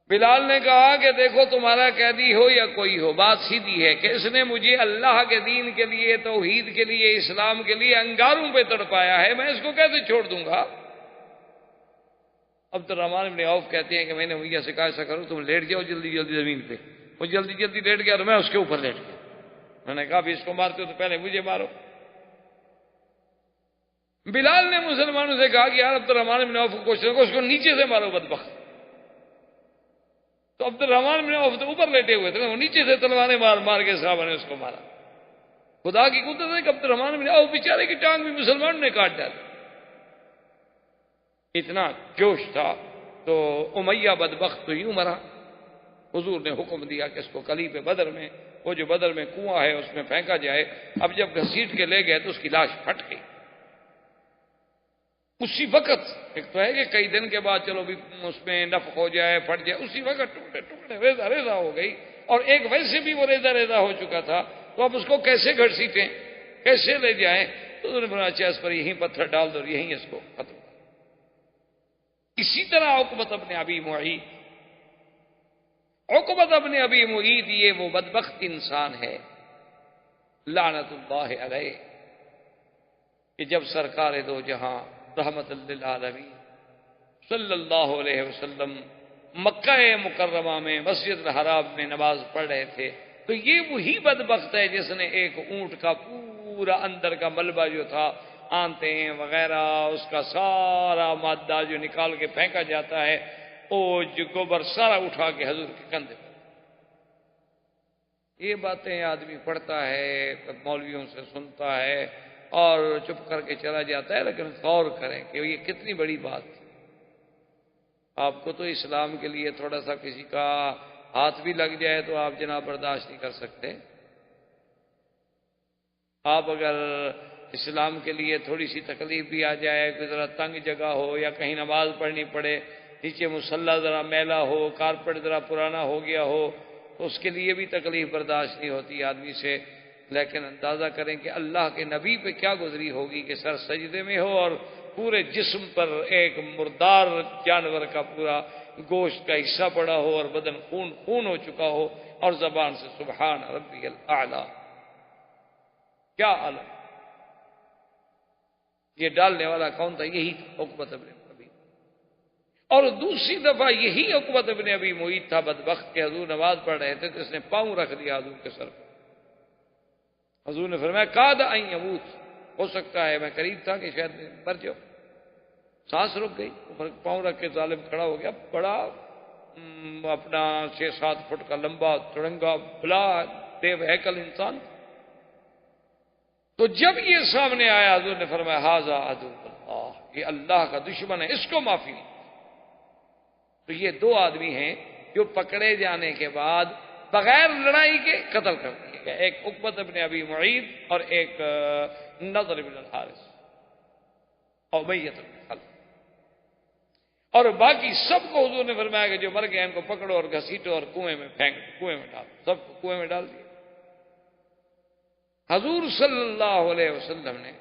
بلال نے کہا کہ دیکھو تمہارا قیدی ہو یا کوئی ہو، بات سیدھی ہے کہ اس نے مجھے اللہ کے دین کے لیے، توحید کے لیے، اسلام کے لیے انگاروں پہ تڑپایا ہے، میں اس کو کیسے چھوڑ دوں گا؟ عبد الرحمن بن عوف کہتے ہیں کہ میں نے امیہ سے کہا ایسا کرو تم لیٹ جاؤ جلدی جلدی زمین پہ۔ وہ جلدی جلدی لیٹ گیا اور میں اس کے اوپر لیٹ گیا۔ میں نے کہا بھی اس کو مارتے ہو تو پہلے مجھے مارو۔ بلال نے مسلمانوں سے کہا کہ یار عبد الرحمن بن عوف کو کوشش کرو، اس کو نیچے سے مارو بدبخت۔ تو عبد الرحمن بن عوف تو اوپر لیٹے ہوئے تھے، وہ نیچے سے تلواریں مار مار کے صحابہ نے اس کو مارا۔ خدا کی قدرت ہے کہ عبد الرحمن بن عوف بیچارے کی ٹانگ بھی مسلمانوں نے کاٹ ڈالی، اتنا جوش تھا۔ تو امیہ بدبخت تو یوں مرا۔ حضور نے حکم دیا کہ اس کو قلیب بدر میں، وہ جو بدر میں کنواں ہے اس میں پھینکا جائے۔ اب جب گھسیٹ کے لے گئے تو اس کی لاش پھٹ گئی اسی وقت۔ ایک تو ہے کہ کئی دن کے بعد چلو بھی اس میں نفخ ہو جائے، پھٹ جائے، اسی وقت ٹکڑے ٹکڑے ریزہ ریزہ ہو گئی، اور ایک ویسے بھی وہ ریزہ ریزہ ہو چکا تھا، تو اب اس کو کیسے گھسیٹیں، کیسے لے جائیں؟ تو انہوں نے بولا اچھا اس پر یہیں پتھر ڈال دو، یہیں اس کو ختم۔ اسی طرح عقبۃ بن ابی معیط، عقبۃ بن ابی معیط یہ وہ بدبخت انسان ہے لعنت اللہ علیہ کہ جب سرکار دو جہاں رحمت للعالمین صلی اللہ علیہ وسلم مکہ مکرمہ میں مسجد الحرام میں نماز پڑھ رہے تھے، تو یہ وہی بدبخت ہے جس نے ایک اونٹ کا پورا اندر کا ملبہ جو تھا، آنتیں وغیرہ، اس کا سارا مادہ جو نکال کے پھینکا جاتا ہے، وہ جو گوبر سارا اٹھا کے حضور کے کندھے پر۔ یہ باتیں آدمی پڑھتا ہے، مولویوں سے سنتا ہے اور چپ کر کے چلا جاتا ہے، لیکن غور کریں کہ یہ کتنی بڑی بات ہے۔ آپ کو تو اسلام کے لیے تھوڑا سا کسی کا ہاتھ بھی لگ جائے تو آپ جناب برداشت نہیں کر سکتے۔ آپ اگر اسلام کے لیے تھوڑی سی تکلیف بھی آ جائے، کوئی ذرا تنگ جگہ ہو یا کہیں نماز پڑھنی پڑے، نیچے مصلی ذرا میلا ہو، کارپیٹ ذرا پرانا ہو گیا ہو، تو اس کے لیے بھی تکلیف برداشت نہیں ہوتی آدمی سے۔ لیکن اندازہ کریں کہ اللہ کے نبی پہ کیا گزری ہوگی کہ سر سجدے میں ہو اور پورے جسم پر ایک مردار جانور کا پورا گوشت کا حصہ پڑا ہو اور بدن خون خون ہو چکا ہو، اور زبان سے سبحان ربی الاعلی، کیا عالم۔ یہ ڈالنے والا کون تھا؟ یہی عقبۃ بن ابی، اور دوسری دفعہ یہی عقبۃ بن ابی معیط تھا بدبخت کہ حضور نماز پڑھ رہے تھے تو اس نے پاؤں رکھ دیا حضور کے سر پر۔ حضور نے فرمایا کاد ان یموت، ہو سکتا ہے میں قریب تھا کہ شاید مر جاؤ۔ سانس رک گئی، پاؤں رکھ کے ظالم کھڑا ہو گیا، بڑا اپنا 6-7 فٹ کا لمبا تڑنگا بلا دیو ہیکل انسان. تو جب یہ سامنے آیا حضور نے فرمایا ھذا عدو اللہ، یہ اللہ کا دشمن ہے، اس کو معافی نہیں. تو یہ 2 آدمی ہیں جو پکڑے جانے کے بعد بغیر لڑائی کے قتل کر دیے گئے، ایک عقبۃ بن ابی معیط اور ایک نضر بن الحارث اور امیہ بن خلف. اور باقی سب کو حضور نے فرمایا کہ جو مر گئے ان کو پکڑو اور گھسیٹو اور کنویں میں پھینک دو، کنویں میں ڈال دو. سب کو کنویں میں ڈال دیا. حضور صلی اللہ علیہ وسلم نے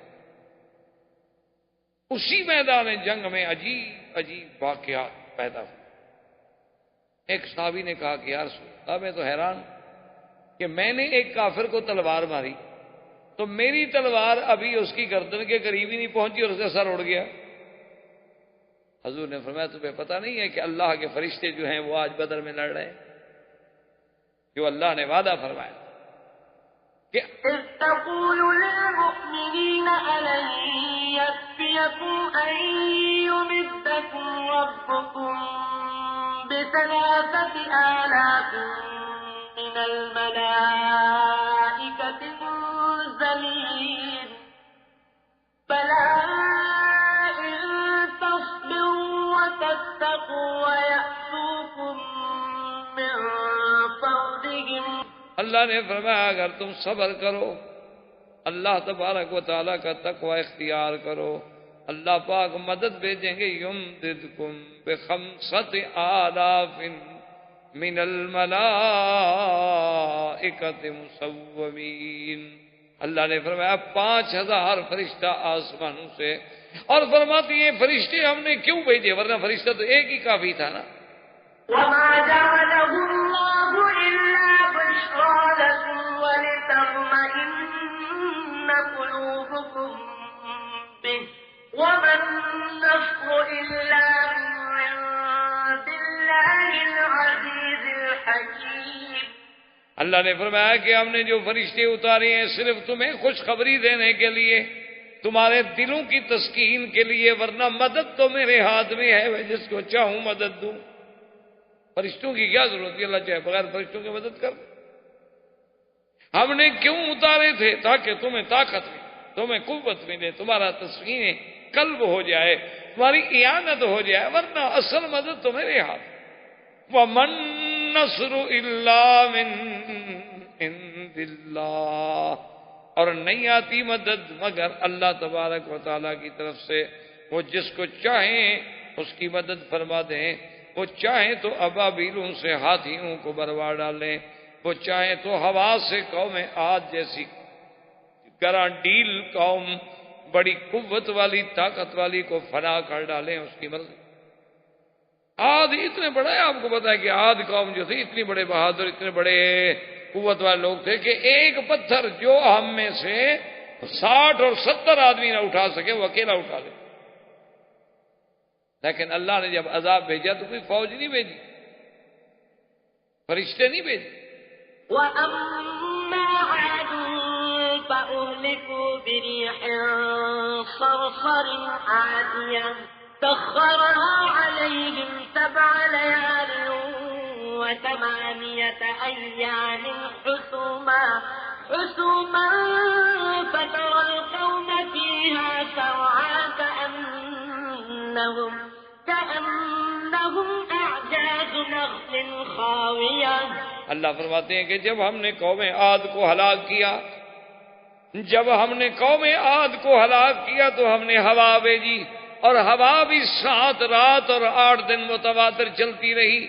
اسی میدان جنگ میں عجیب عجیب واقعات پیدا ہوئے. ایک صحابی نے کہا کہ یا رسول اللہ، میں تو حیران کہ میں نے ایک کافر کو تلوار ماری تو میری تلوار ابھی اس کی گردن کے قریب ہی نہیں پہنچی اور اس کا سر اڑ گیا. حضور نے فرمایا تمہیں پتہ نہیں ہے کہ اللہ کے فرشتے جو ہیں وہ آج بدر میں لڑ رہے ہیں، جو اللہ نے وعدہ فرمایا کہ إذ تقول للمؤمنين ألن يكفيكم أن يمدكم ربكم ب3,000 من الملائكة منزلين بلى إن تصبروا وتتقوا ويأتوكم من فوقهم. اللہ نے فرمایا اگر تم صبر کرو، اللہ تبارک و تعالیٰ کا تقوی اختیار کرو، اللہ پاک مدد بھیجیں گے. یمددکم ب5,000 من الملائکۃ مسومین. اللہ نے فرمایا 5,000 فرشتہ آسمانوں سے. اور فرماتی ہیں فرشتے ہم نے کیوں بھیجے، ورنہ فرشتہ تو ایک ہی کافی تھا نا. وما جعله الله إلا بشرى لكم ولتطمئن قلوبكم به وما النصر إلا من عند الله العزيز الحكيم. اللہ نے فرمایا کہ ہم نے جو فرشتے اتارے ہیں صرف تمہیں خوشخبری دینے کے لیے، تمہارے دلوں کی تسکین کے لیے، ورنہ مدد تو میرے ہاتھ میں ہے، میں جس کو چاہوں مدد دوں. فرشتوں کی کیا ضرورت ہے، اللہ چاہے بغیر فرشتوں کی مدد کر. ہم نے کیوں اتارے تھے؟ تاکہ تمہیں طاقت ملے، تمہیں قوت ملے، تمہارا تسکین قلب ہو جائے، تمہاری اعانت ہو جائے، ورنہ اصل مدد تو میرے ہاتھ. وَمَن نَّصْرُ إِلَّا مِن عِندِ اللَّهِ، اور نہیں آتی مدد مگر اللہ تبارک و تعالیٰ کی طرف سے. وہ جس کو چاہیں اس کی مدد فرما دیں، وہ چاہیں تو ابابیلوں سے ہاتھیوں کو بروا ڈالیں، وہ چاہیں تو ہوا سے قوم عاد جیسی گرانڈیل قوم بڑی قوت والی طاقت والی کو فنا کر ڈالیں، اس کی مرضی. عاد اتنے بڑے، آپ کو پتا ہے کہ عاد قوم جو تھی اتنی بڑے بہادر، اتنے بڑے قوت والے لوگ تھے کہ ایک پتھر جو ہم میں سے 60 اور 70 آدمی نہ اٹھا سکے وہ اکیلا اٹھا لے. لیکن اللہ نے جب عذاب بھیجا تو کوئی فوج نہیں بھیجی، فرشتے نہیں بھیجے. وَأَمَّا عَادٌ فَأُهْلِكُوا بِرِيحٍ صَرْصَرٍ عَاتِيَةٍ سَخَّرَهَا عَلَيْهِمْ 7 لَيَالٍ و8 أَيَّامٍ حُسُومًا فَتَرَى الْقَوْمَ فِيهَا سَرْعَىٰ كَأَنَّهُمْ أَعْجَازُ نَخْلٍ خَاوِيَةٍ. اللہ فرماتے ہیں کہ جب ہم نے قوم عاد کو ہلاک کیا، جب ہم نے قوم عاد کو ہلاک کیا تو ہم نے ہوا بھیجی، اور ہوا بھی 7 رات اور 8 دن متواتر چلتی رہی،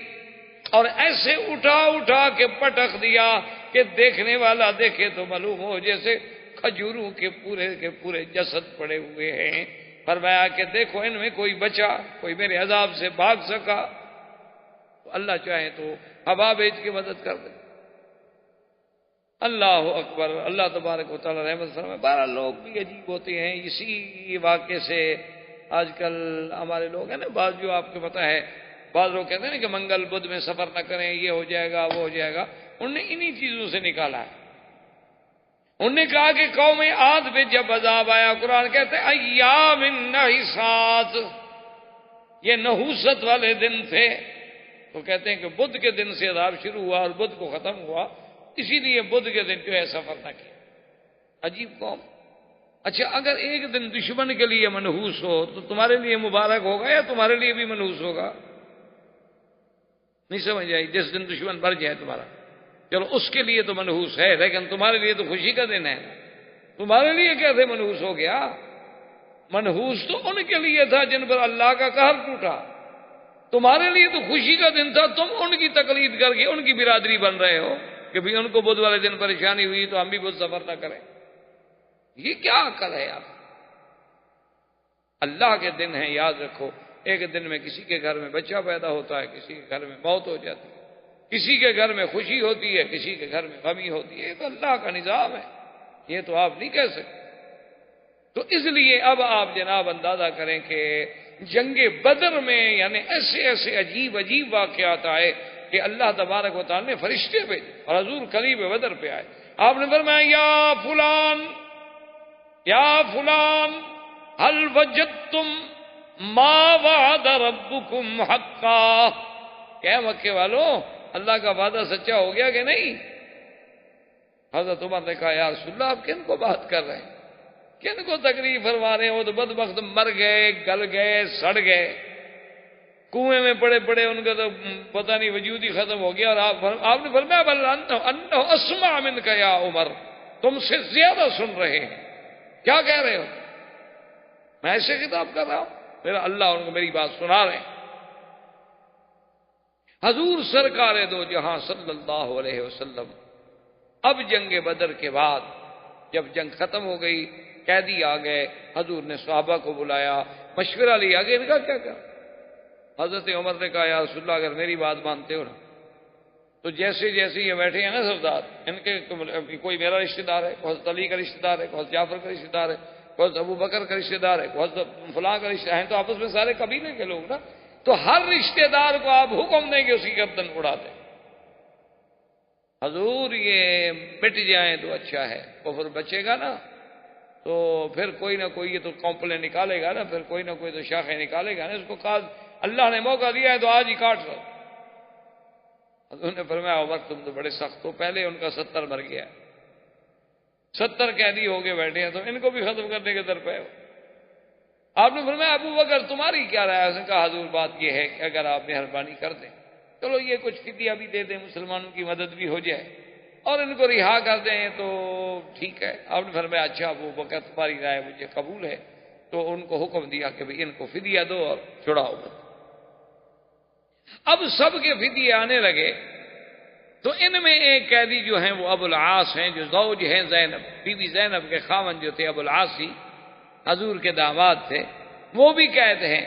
اور ایسے اٹھا اٹھا کے پٹخ دیا کہ دیکھنے والا دیکھے تو معلوم ہو جیسے کھجوروں کے پورے جسد پڑے ہوئے ہیں. فرمایا کہ دیکھو ان میں کوئی بچا، کوئی میرے عذاب سے بھاگ سکا. تو اللہ چاہے تو ہوا بھیج کے مدد کر دے. اللہ اکبر. اللہ تبارک و تعالی رحمت فرمائے. 12 لوگ بھی عجیب ہوتے ہیں. اسی واقعے سے آج کل ہمارے لوگ ہیں نا، بعض جو آپ کو پتا ہے، بعض لوگ کہتے ہیں نا کہ منگل بدھ میں سفر نہ کریں، یہ ہو جائے گا وہ ہو جائے گا. انہوں نے انہی چیزوں سے نکالا ہے. انہوں نے کہا کہ قوم عاد پہ جب عذاب آیا، قرآن کہتے ہیں ایام نحسات، یہ نحوست والے دن تھے. تو کہتے ہیں کہ بدھ کے دن سے عذاب شروع ہوا اور بدھ کو ختم ہوا، اسی لیے بدھ کے دن جو ہے سفر نہ کیا۔ عجیب قوم۔ اچھا اگر ایک دن دشمن کے لیے منحوس ہو تو تمہارے لیے مبارک ہوگا یا تمہارے لیے بھی منحوس ہوگا؟ نہیں سمجھ آئی؟ جس دن دشمن بڑھ جائے تمہارا، چلو اس کے لیے تو منحوس ہے، لیکن تمہارے لیے تو خوشی کا دن ہے، تمہارے لیے کیسے منحوس ہو گیا؟ منحوس تو ان کے لیے تھا جن پر اللہ کا قہر ٹوٹا، تمہارے لیے تو خوشی کا دن تھا، تم ان کی تقلید کر کے ان کی برادری بن رہے ہو کہ بھی ان کو بدھ والے دن پریشانی ہوئی تو ہم بھی بدھ سفر نہ کریں۔ یہ کیا عقل ہے یار؟ اللہ کے دن ہیں، یاد رکھو، ایک دن میں کسی کے گھر میں بچہ پیدا ہوتا ہے، کسی کے گھر میں موت ہو جاتی ہے، کسی کے گھر میں خوشی ہوتی ہے، کسی کے گھر میں غمی ہوتی ہے، یہ تو اللہ کا نظام ہے، یہ تو آپ نہیں کہہ سکتے۔ تو اس لیے اب آپ جناب اندازہ کریں کہ جنگ بدر میں یعنی ایسے ایسے عجیب عجیب واقعات آئے کہ اللہ تبارک و تعالی نے فرشتے بھیجے اور حضور قریب بدر پہ آئے۔ آپ نے فرمایا یا فلان هل وجدتم ما وعد ربكم حقا، کہ مکے والوں اللہ کا وعدہ سچا ہو گیا کہ نہیں؟ حضرت عمر نے کہا یا رسول اللہ آپ کن کو بات کر رہے ہیں، کن کو تکلیف فرما رہے ہیں؟ وہ تو بدبخت مر گئے، گل گئے، سڑ گئے، کنویں میں پڑے پڑے، ان کا تو پتہ نہیں وجود ہی ختم ہو گیا۔ اور آپ نے فرمایا بل انہ اسمع منک یا عمر، تم سے زیادہ سن رہے ہیں، کیا کہہ رہے ہو؟ میں ایسے خطاب کر رہا ہوں، میرا اللہ ان کو میری بات سنا رہے ہیں۔ حضور سرکار دو جہاں صلی اللہ علیہ وسلم اب جنگ بدر کے بعد جب جنگ ختم ہو گئی، قیدی آ گئے، حضور نے صحابہ کو بلایا، مشورہ لیا کہ ان کا کیا کیا؟ حضرت عمر نے کہا یا رسول اللہ اگر میری بات مانتے ہو نا تو جیسے جیسے یہ بیٹھے ہیں نا سردار، ان کے کوئی میرا رشتہ دار ہے، کوئی حضرت علی کا رشتہ دار ہے، کوئی حضرت جعفر کا رشتہ دار ہے، کوئی حضرت ابو بکر کا رشتہ دار ہے، کوئی حضرت فلاں کا رشتہ ہے، تو آپس میں سارے قبیلے کے لوگ نا، تو ہر رشتہ دار کو آپ حکم دیں کہ اس کی گردن اڑا دیں۔ حضور یہ مٹ جائیں تو اچھا ہے، کفر بچے گا نا تو پھر کوئی نہ کوئی یہ تو کمپلے نکالے گا نا، پھر کوئی نہ کوئی تو شاخیں نکالے گا نا، اس کو اللہ نے موقع دیا ہے تو آج ہی کاٹ لو۔ حضور نے فرمایا عمر تم تو بڑے سخت ہو، پہلے ان کا 70 مر گیا، 70 قیدی ہو کے بیٹھے ہیں، تو ان کو بھی ختم کرنے کے در پہ ہو۔ آپ نے فرمایا ابو بکر تمہاری کیا رائے ہے؟ اس نے کہا حضور بات یہ ہے کہ اگر آپ مہربانی کر دیں، چلو یہ کچھ فدیہ بھی دے دیں، مسلمانوں کی مدد بھی ہو جائے اور ان کو رہا کر دیں تو ٹھیک ہے۔ آپ نے فرمایا اچھا ابو بکر تمہاری رائے مجھے قبول ہے، تو ان کو حکم دیا کہ بھئی ان کو فدیہ دو اور چھڑاؤ۔ اب سب کے فدیے آنے لگے تو ان میں ایک قیدی جو ہیں وہ ابو العاص ہیں، جو زوج ہیں زینب، بی بی زینب کے خاوند جو تھے ابو العاص ہی حضور کے داماد تھے، وہ بھی قید ہیں،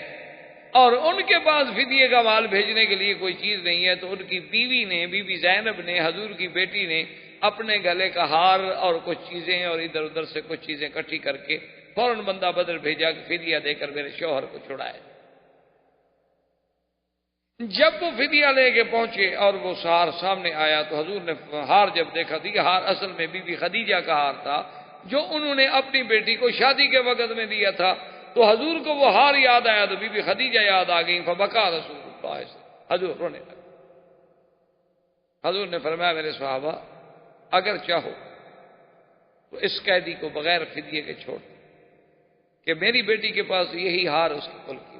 اور ان کے پاس فدیے کا مال بھیجنے کے لیے کوئی چیز نہیں ہے، تو ان کی بیوی نے، بی بی زینب نے، حضور کی بیٹی نے اپنے گلے کا ہار اور کچھ چیزیں اور ادھر ادھر سے کچھ چیزیں اکٹھی کر کے فوراً بندہ بدر بھیجا کہ فدیہ دے کر میرے شوہر کو چھڑائے۔ جب وہ فدیہ لے کے پہنچے اور وہ ہار سامنے آیا تو حضور نے ہار جب دیکھا تو یہ ہار اصل میں بی بی خدیجہ کا ہار تھا جو انہوں نے اپنی بیٹی کو شادی کے وقت میں دیا تھا، تو حضور کو وہ ہار یاد آیا تو بی بی خدیجہ یاد آ گئی، فبکا رسول اللہ سے، حضور رونے لگے۔ حضور نے فرمایا میرے صحابہ اگر چاہو تو اس قیدی کو بغیر فدیے کے چھوڑ دو کہ میری بیٹی کے پاس یہی ہار اس کی کل کی،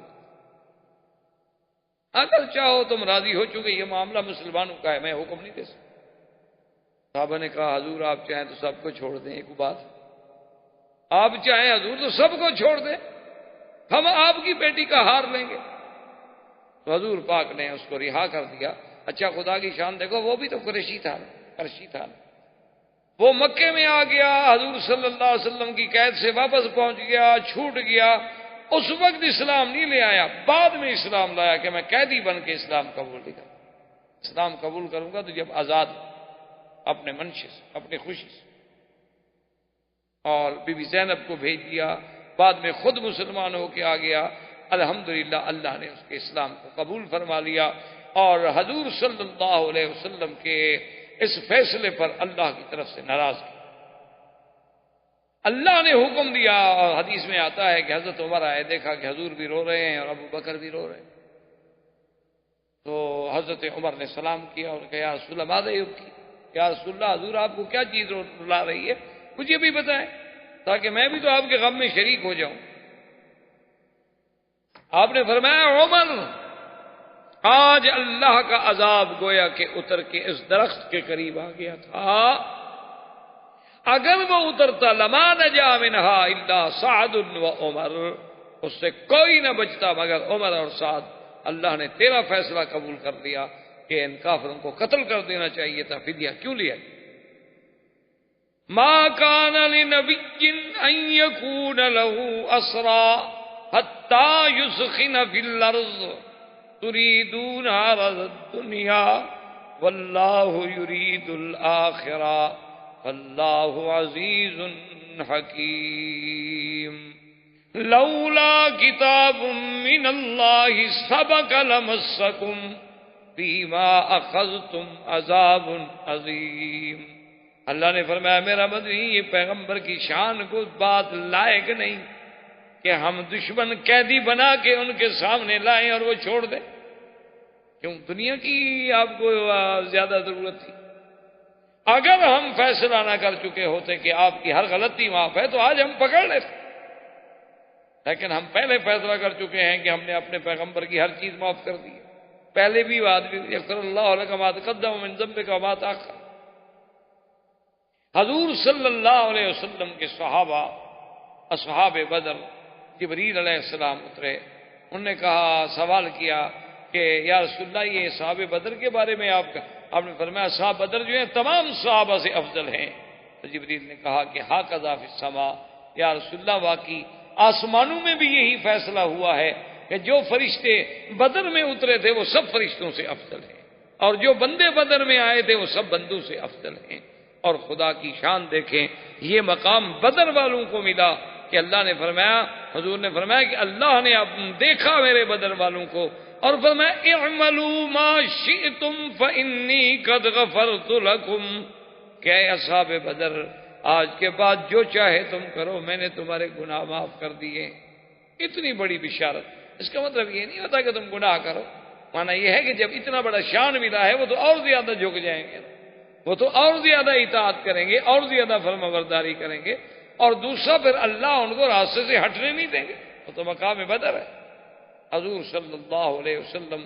اگر چاہو تم راضی ہو، چونکہ یہ معاملہ مسلمانوں کا ہے، میں حکم نہیں دے سکتا۔ صحابہ نے کہا حضور آپ چاہیں تو سب کو چھوڑ دیں، ایک بات آپ چاہیں حضور تو سب کو چھوڑ دیں، ہم آپ کی بیٹی کا ہار لیں گے۔ تو حضور پاک نے اس کو رہا کر دیا۔ اچھا خدا کی شان دیکھو، وہ بھی تو قریشی تھا، وہ مکے میں آ گیا، حضور صلی اللہ علیہ وسلم کی قید سے واپس پہنچ گیا، چھوٹ گیا، اس وقت اسلام نہیں لے آیا، بعد میں اسلام لایا کہ میں قیدی بن کے اسلام قبول نہیں کروں، اسلام قبول کروں گا تو جب آزاد اپنے منشے سے، اپنی خوشی سے۔ اور بی بی زینب کو بھیج دیا، بعد میں خود مسلمان ہو کے آ گیا، الحمدللہ اللہ نے اس کے اسلام کو قبول فرما لیا، اور حضور صلی اللہ علیہ وسلم کے اس فیصلے پر اللہ کی طرف سے ناراض کی۔ اللہ نے حکم دیا، اور حدیث میں آتا ہے کہ حضرت عمر آئے، دیکھا کہ حضور بھی رو رہے ہیں اور ابو بکر بھی رو رہے ہیں۔ تو حضرت عمر نے سلام کیا اور کہا یا رسول اللہ ماذا یبکی، یا رسول اللہ حضور آپ کو کیا چیز رلا رہی ہے، مجھے بھی بتائیں تاکہ میں بھی تو آپ کے غم میں شریک ہو جاؤں۔ آپ نے فرمایا عمر، آج اللہ کا عذاب گویا کہ اتر کے اس درخت کے قریب آ گیا تھا، اگر وہ اترتا لما نجا منہا الا سعد و عمر، اس سے کوئی نہ بچتا مگر عمر اور سعد۔ اللہ نے تیرا فیصلہ قبول کر لیا کہ ان کافروں کو قتل کر دینا چاہیے تھا، فدیہ کیوں لیا؟ ما کان لنبی ان یکون له اسرا حتی یسخن فی الارض تریدون عرض الدنیا واللہ یرید الآخرہ واللہ عزیز حکیم۔ لولا کتاب من اللہ سبق لمسکم فیما اخذتم عذاب عظیم۔ اللہ نے فرمایا میرا مدنی یہ پیغمبر کی شان کو بات لائق نہیں کہ ہم دشمن قیدی بنا کے ان کے سامنے لائیں اور وہ چھوڑ دیں، کیوں دنیا کی آپ کو زیادہ ضرورت تھی؟ اگر ہم فیصلہ نہ کر چکے ہوتے کہ آپ کی ہر غلطی معاف ہے تو آج ہم پکڑ لیتے، لیکن ہم پہلے فیصلہ کر چکے ہیں کہ ہم نے اپنے پیغمبر کی ہر چیز معاف کر دی ہے۔ پہلے بھی آدمی یغفر اللہ لک ما تقدم من ذنبک وما تأخر۔ حضور صلی اللہ علیہ وسلم کے صحابہ اصحاب بدر، جبریل علیہ السلام اترے، انہوں نے کہا، سوال کیا کہ یا رسول اللہ یہ صحاب بدر کے بارے میں آپ نے فرمایا صحاب بدر جو ہیں تمام صحابہ سے افضل ہیں۔ تو جبریل نے کہا کہ ھاکذا فی السماء، یا رسول اللہ واقعی آسمانوں میں بھی یہی فیصلہ ہوا ہے کہ جو فرشتے بدر میں اترے تھے وہ سب فرشتوں سے افضل ہیں، اور جو بندے بدر میں آئے تھے وہ سب بندوں سے افضل ہیں۔ اور خدا کی شان دیکھیں، یہ مقام بدر والوں کو ملا کہ اللہ نے فرمایا، حضور نے فرمایا کہ اللہ نے اب دیکھا میرے بدر والوں کو اور فرمایا اعملوا ما شئتم فانی قد غفرت لکم، کہ اے اصحاب بدر آج کے بعد جو چاہے تم کرو، میں نے تمہارے گناہ معاف کر دیے۔ اتنی بڑی بشارت، اس کا مطلب یہ نہیں ہوتا کہ تم گناہ کرو، معنی یہ ہے کہ جب اتنا بڑا شان ملا ہے وہ تو اور زیادہ جھک جائیں گے، وہ تو اور زیادہ اطاعت کریں گے، اور زیادہ فرما برداری کریں گے، اور دوسرا پھر اللہ ان کو راستے سے ہٹنے نہیں دیں گے، وہ تو مقام بدر ہے۔ حضور صلی اللہ علیہ وسلم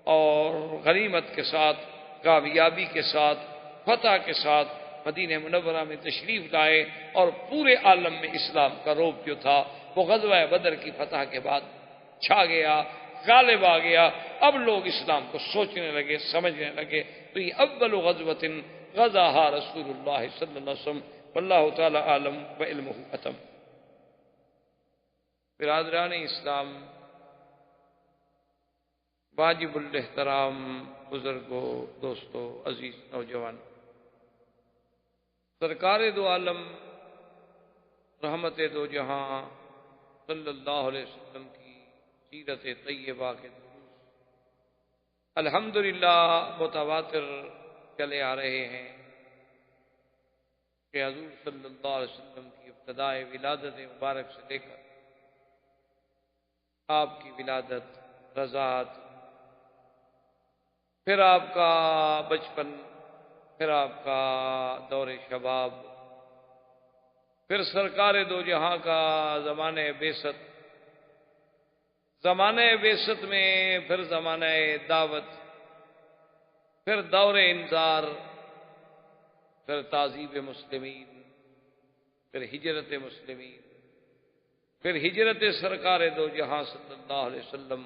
اور غنیمت کے ساتھ، کامیابی کے ساتھ، فتح کے ساتھ مدینہ منورہ میں تشریف لائے، اور پورے عالم میں اسلام کا رعب جو تھا وہ غزوہ بدر کی فتح کے بعد چھا گیا، غالب آ گیا۔ اب لوگ اسلام کو سوچنے لگے، سمجھنے لگے۔ تو یہ اول غزوۃ غزاها رسول اللہ صلی اللہ علیہ وسلم، واللہ تعالی عالم وعلمہ ختم۔ برادران اسلام، واجب الاحترام بزرگوں، دوستوں، عزیز نوجوان، سرکار دو عالم رحمت دو جہاں صلی اللہ علیہ وسلم کی سیرت طیبہ کے دروس الحمدللہ متواتر چلے آ رہے ہیں کہ حضور صلی اللہ علیہ وسلم کی ابتدائے ولادت مبارک سے لے کر آپ کی ولادت، رضاعت، پھر آپ کا بچپن، پھر آپ کا دور شباب، پھر سرکار دو جہاں کا زمانہ بعثت، زمانہ بعثت میں پھر زمانہ دعوت، پھر دور انذار، پھر تعذیب مسلمین، پھر ہجرت مسلمین، پھر ہجرت سرکار دو جہاں صلی اللہ علیہ وسلم،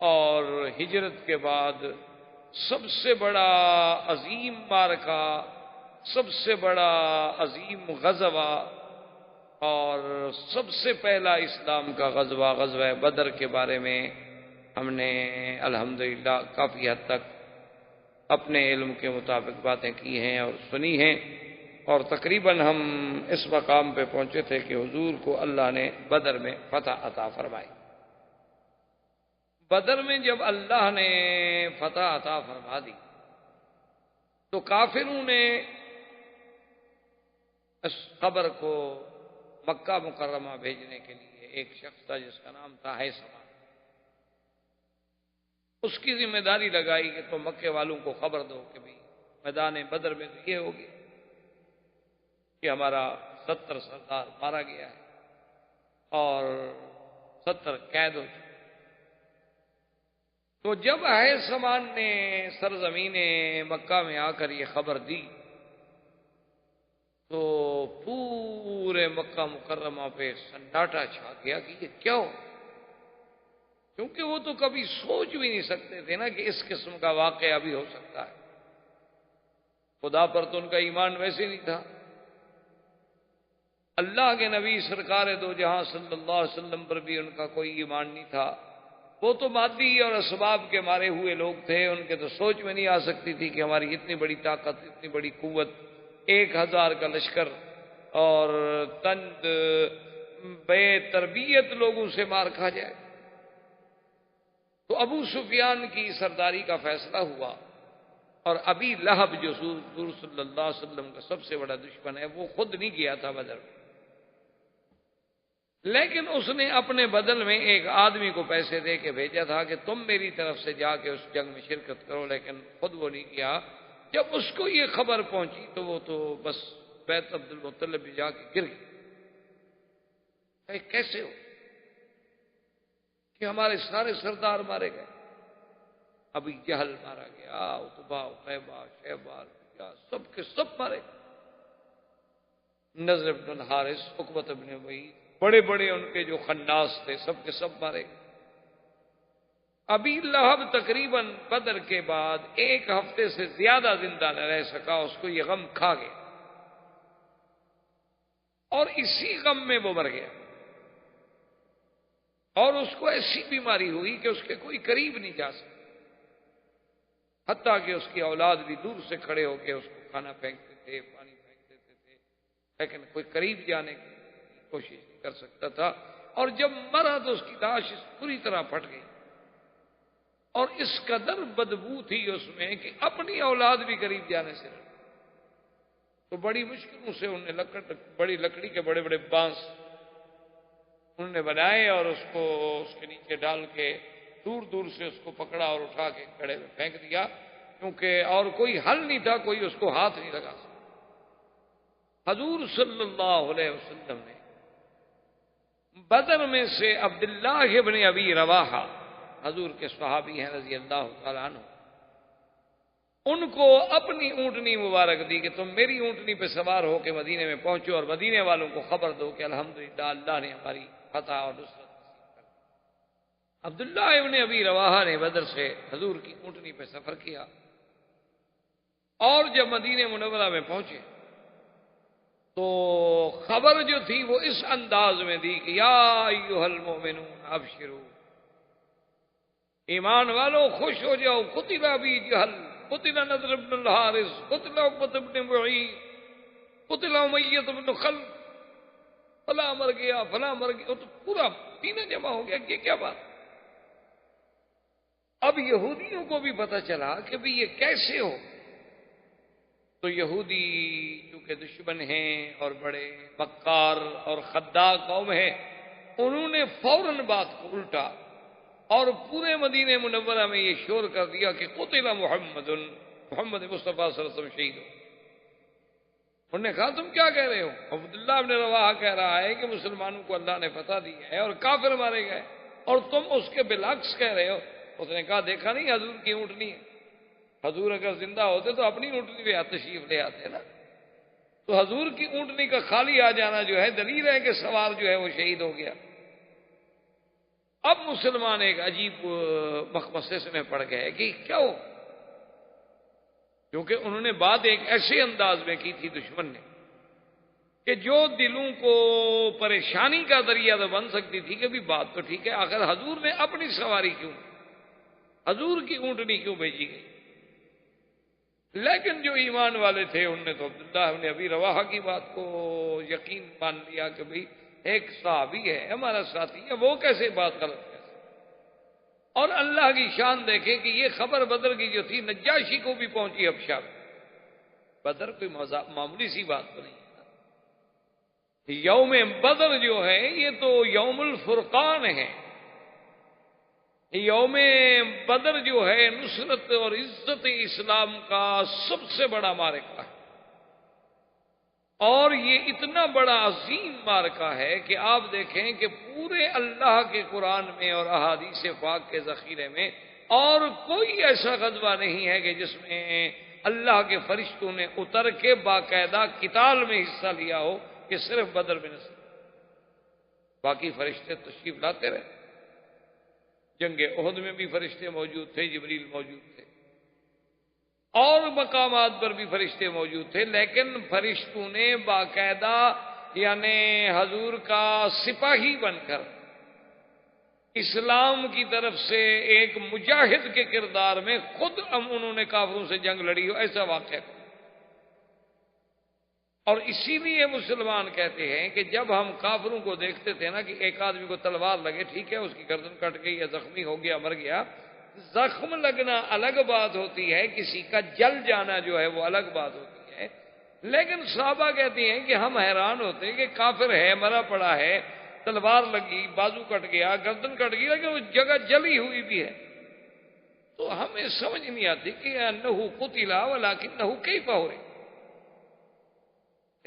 اور ہجرت کے بعد سب سے بڑا عظیم معرکہ، سب سے بڑا عظیم غزوہ، اور سب سے پہلا اسلام کا غزوہ، غزوہ بدر کے بارے میں ہم نے الحمدللہ کافی حد تک اپنے علم کے مطابق باتیں کی ہیں اور سنی ہیں، اور تقریباً ہم اس مقام پہ پہنچے تھے کہ حضور کو اللہ نے بدر میں فتح عطا فرمائی۔ بدر میں جب اللہ نے فتح عطا فرما دی تو کافروں نے اس خبر کو مکہ مکرمہ بھیجنے کے لیے، ایک شخص تھا جس کا نام تھا حیثمہ، اس کی ذمہ داری لگائی کہ تم مکے والوں کو خبر دو کہ بھی میدان بدر میں تو یہ ہو گیا کہ ہمارا 70 سردار مارا گیا ہے اور 70 قید ہو چکے۔ تو جب ہے سامان نے سرزمین مکہ میں آ کر یہ خبر دی تو پورے مکہ مکرمہ پہ سناٹا چھا گیا کہ یہ کیا ہو، کیونکہ وہ تو کبھی سوچ بھی نہیں سکتے تھے نا کہ اس قسم کا واقعہ بھی ہو سکتا ہے۔ خدا پر تو ان کا ایمان ویسے نہیں تھا، اللہ کے نبی سرکار دو جہاں صلی اللہ علیہ وسلم پر بھی ان کا کوئی ایمان نہیں تھا۔ وہ تو مادی اور اسباب کے مارے ہوئے لوگ تھے، ان کے تو سوچ میں نہیں آ سکتی تھی کہ ہماری اتنی بڑی طاقت، اتنی بڑی قوت، 1000 کا لشکر اور تند بے تربیت لوگوں سے مار کھا جائے۔ تو ابو سفیان کی سرداری کا فیصلہ ہوا، اور ابی لہب جو حضور صلی اللہ علیہ وسلم کا سب سے بڑا دشمن ہے، وہ خود نہیں گیا تھا بدر میں، لیکن اس نے اپنے بدل میں ایک آدمی کو پیسے دے کے بھیجا تھا کہ تم میری طرف سے جا کے اس جنگ میں شرکت کرو، لیکن خود وہ نہیں کیا۔ جب اس کو یہ خبر پہنچی تو وہ تو بس بیت عبد المطلب بھی جا کے گر گئی۔ کیسے ہو کہ ہمارے سارے سردار مارے گئے، ابھی جہل مارا گیا، عتبہ عتیبہ شیبہ سب کے سب مارے گئے، نضر بن الحارث، عقبۃ بن ابی، بڑے بڑے ان کے جو خناس تھے سب کے سب مارے گئے۔ ابی لہب تقریباً بدر کے بعد 1 ہفتے سے زیادہ زندہ نہ رہ سکا، اس کو یہ غم کھا گیا اور اسی غم میں وہ مر گیا، اور اس کو ایسی بیماری ہوئی کہ اس کے کوئی قریب نہیں جا سکتا، حتیٰ کہ اس کی اولاد بھی دور سے کھڑے ہو کے اس کو کھانا پھینکتے تھے، پانی پھینک دیتے تھے، لیکن کوئی قریب جانے کی کوشش نہیں کر سکتا تھا۔ اور جب مرا تو اس کی لاش پوری طرح پھٹ گئی، اور اس قدر بدبو تھی اس میں کہ اپنی اولاد بھی قریب جانے سے ڈری۔ تو بڑی مشکلوں سے انہوں نے بڑی لکڑی کے بڑے بڑے بانس انہوں نے بنائے اور اس کو اس کے نیچے ڈال کے دور دور سے اس کو پکڑا اور اٹھا کے کڑے میں پھینک دیا، کیونکہ اور کوئی حل نہیں تھا، کوئی اس کو ہاتھ نہیں لگا سکتا۔ حضور صلی اللہ علیہ وسلم نے بدر میں سے عبداللہ ابن ابی رواحہ، حضور کے صحابی ہیں رضی اللہ تعالیٰ عنہ، ان کو اپنی اونٹنی مبارک دی کہ تم میری اونٹنی پہ سوار ہو کے مدینے میں پہنچو اور مدینے والوں کو خبر دو کہ الحمدللہ اللہ نے ہماری فتح اور نصرت نصیب کر دی۔ عبداللہ ابن ابی رواحہ نے بدر سے حضور کی اونٹنی پہ سفر کیا، اور جب مدینے منورہ میں پہنچے تو خبر جو تھی وہ اس انداز میں دی کہ یا ایھا المؤمنون ابشروا، ایمان والو خوش ہو جاؤ، قتل ابی جہل، قتل نضر بن الحارث، قتل عقبۃ بن معیط، قتل امیہ بن خلف، فلاں مر گیا، فلاں مر گیا، تو پورا سینہ جمع ہو گیا کہ کیا بات۔ اب یہودیوں کو بھی پتہ چلا کہ بھی یہ کیسے ہو، تو یہودی چونکہ دشمن ہیں اور بڑے مکار اور خداع قوم ہے، انہوں نے فوراً بات کو الٹا اور پورے مدینہ منورہ میں یہ شور کر دیا کہ قتل محمد مصطفیٰ صلی اللہ علیہ وسلم شہید ہو۔ انہوں نے کہا تم کیا کہہ رہے ہو؟ عبداللہ ابن رواحہ کہہ رہا ہے کہ مسلمانوں کو اللہ نے فتح دی ہے اور کافر مارے گئے، اور تم اس کے بالعکس کہہ رہے ہو۔ اس نے کہا دیکھا نہیں حضور کی اونٹنی ہے، حضور اگر زندہ ہوتے تو اپنی اونٹنی پہ تشریف لے آتے نا، تو حضور کی اونٹنی کا خالی آ جانا جو ہے دلیل ہے کہ سوار جو ہے وہ شہید ہو گیا۔ اب مسلمان ایک عجیب مخمصے میں پڑ گئے کہ کیا ہو، کیونکہ انہوں نے بات ایک ایسے انداز میں کی تھی دشمن نے کہ جو دلوں کو پریشانی کا ذریعہ تو بن سکتی تھی کہ بھی بات تو ٹھیک ہے، آخر حضور نے اپنی سواری کیوں، حضور کی اونٹنی کیوں بھیجی گئی؟ لیکن جو ایمان والے تھے انہوں نے تو عبداللہ ابن ابی رواحہ کی بات کو یقین مان لیا کہ بھئی ایک صحابی ہے ہمارا ساتھی ہے، وہ کیسے بات غلط کیسے۔ اور اللہ کی شان دیکھیں کہ یہ خبر بدر کی جو تھی نجاشی کو بھی پہنچی حبشہ میں۔ بدر کوئی معمولی سی بات تو نہیں ہے، یوم بدر جو ہے یہ تو یوم الفرقان ہے، یوم بدر جو ہے نصرت اور عزت اسلام کا سب سے بڑا معرکہ ہے، اور یہ اتنا بڑا عظیم معرکہ ہے کہ آپ دیکھیں کہ پورے اللہ کے قرآن میں اور احادیث پاک کے ذخیرے میں اور کوئی ایسا غزوہ نہیں ہے کہ جس میں اللہ کے فرشتوں نے اتر کے باقاعدہ قتال میں حصہ لیا ہو، کہ صرف بدر میں نصرت، باقی فرشتے تشریف لاتے رہے۔ جنگ احد میں بھی فرشتے موجود تھے، جبریل موجود تھے، اور مقامات پر بھی فرشتے موجود تھے، لیکن فرشتوں نے باقاعدہ یعنی حضور کا سپاہی بن کر اسلام کی طرف سے ایک مجاہد کے کردار میں خود انہوں نے کافروں سے جنگ لڑی ہو، ایسا واقعہ۔ اور اسی لیے مسلمان کہتے ہیں کہ جب ہم کافروں کو دیکھتے تھے نا کہ ایک آدمی کو تلوار لگے، ٹھیک ہے اس کی گردن کٹ گئی یا زخمی ہو گیا، مر گیا، زخم لگنا الگ بات ہوتی ہے، کسی کا جل جانا جو ہے وہ الگ بات ہوتی ہے، لیکن صحابہ کہتے ہیں کہ ہم حیران ہوتے ہیں کہ کافر ہے، مرا پڑا ہے، تلوار لگی، بازو کٹ گیا، گردن کٹ گئی، لیکن اس جگہ جلی ہوئی بھی ہے، تو ہمیں سمجھ نہیں آتی کہ انہو قتل ولکنہ کیف ہو رہی،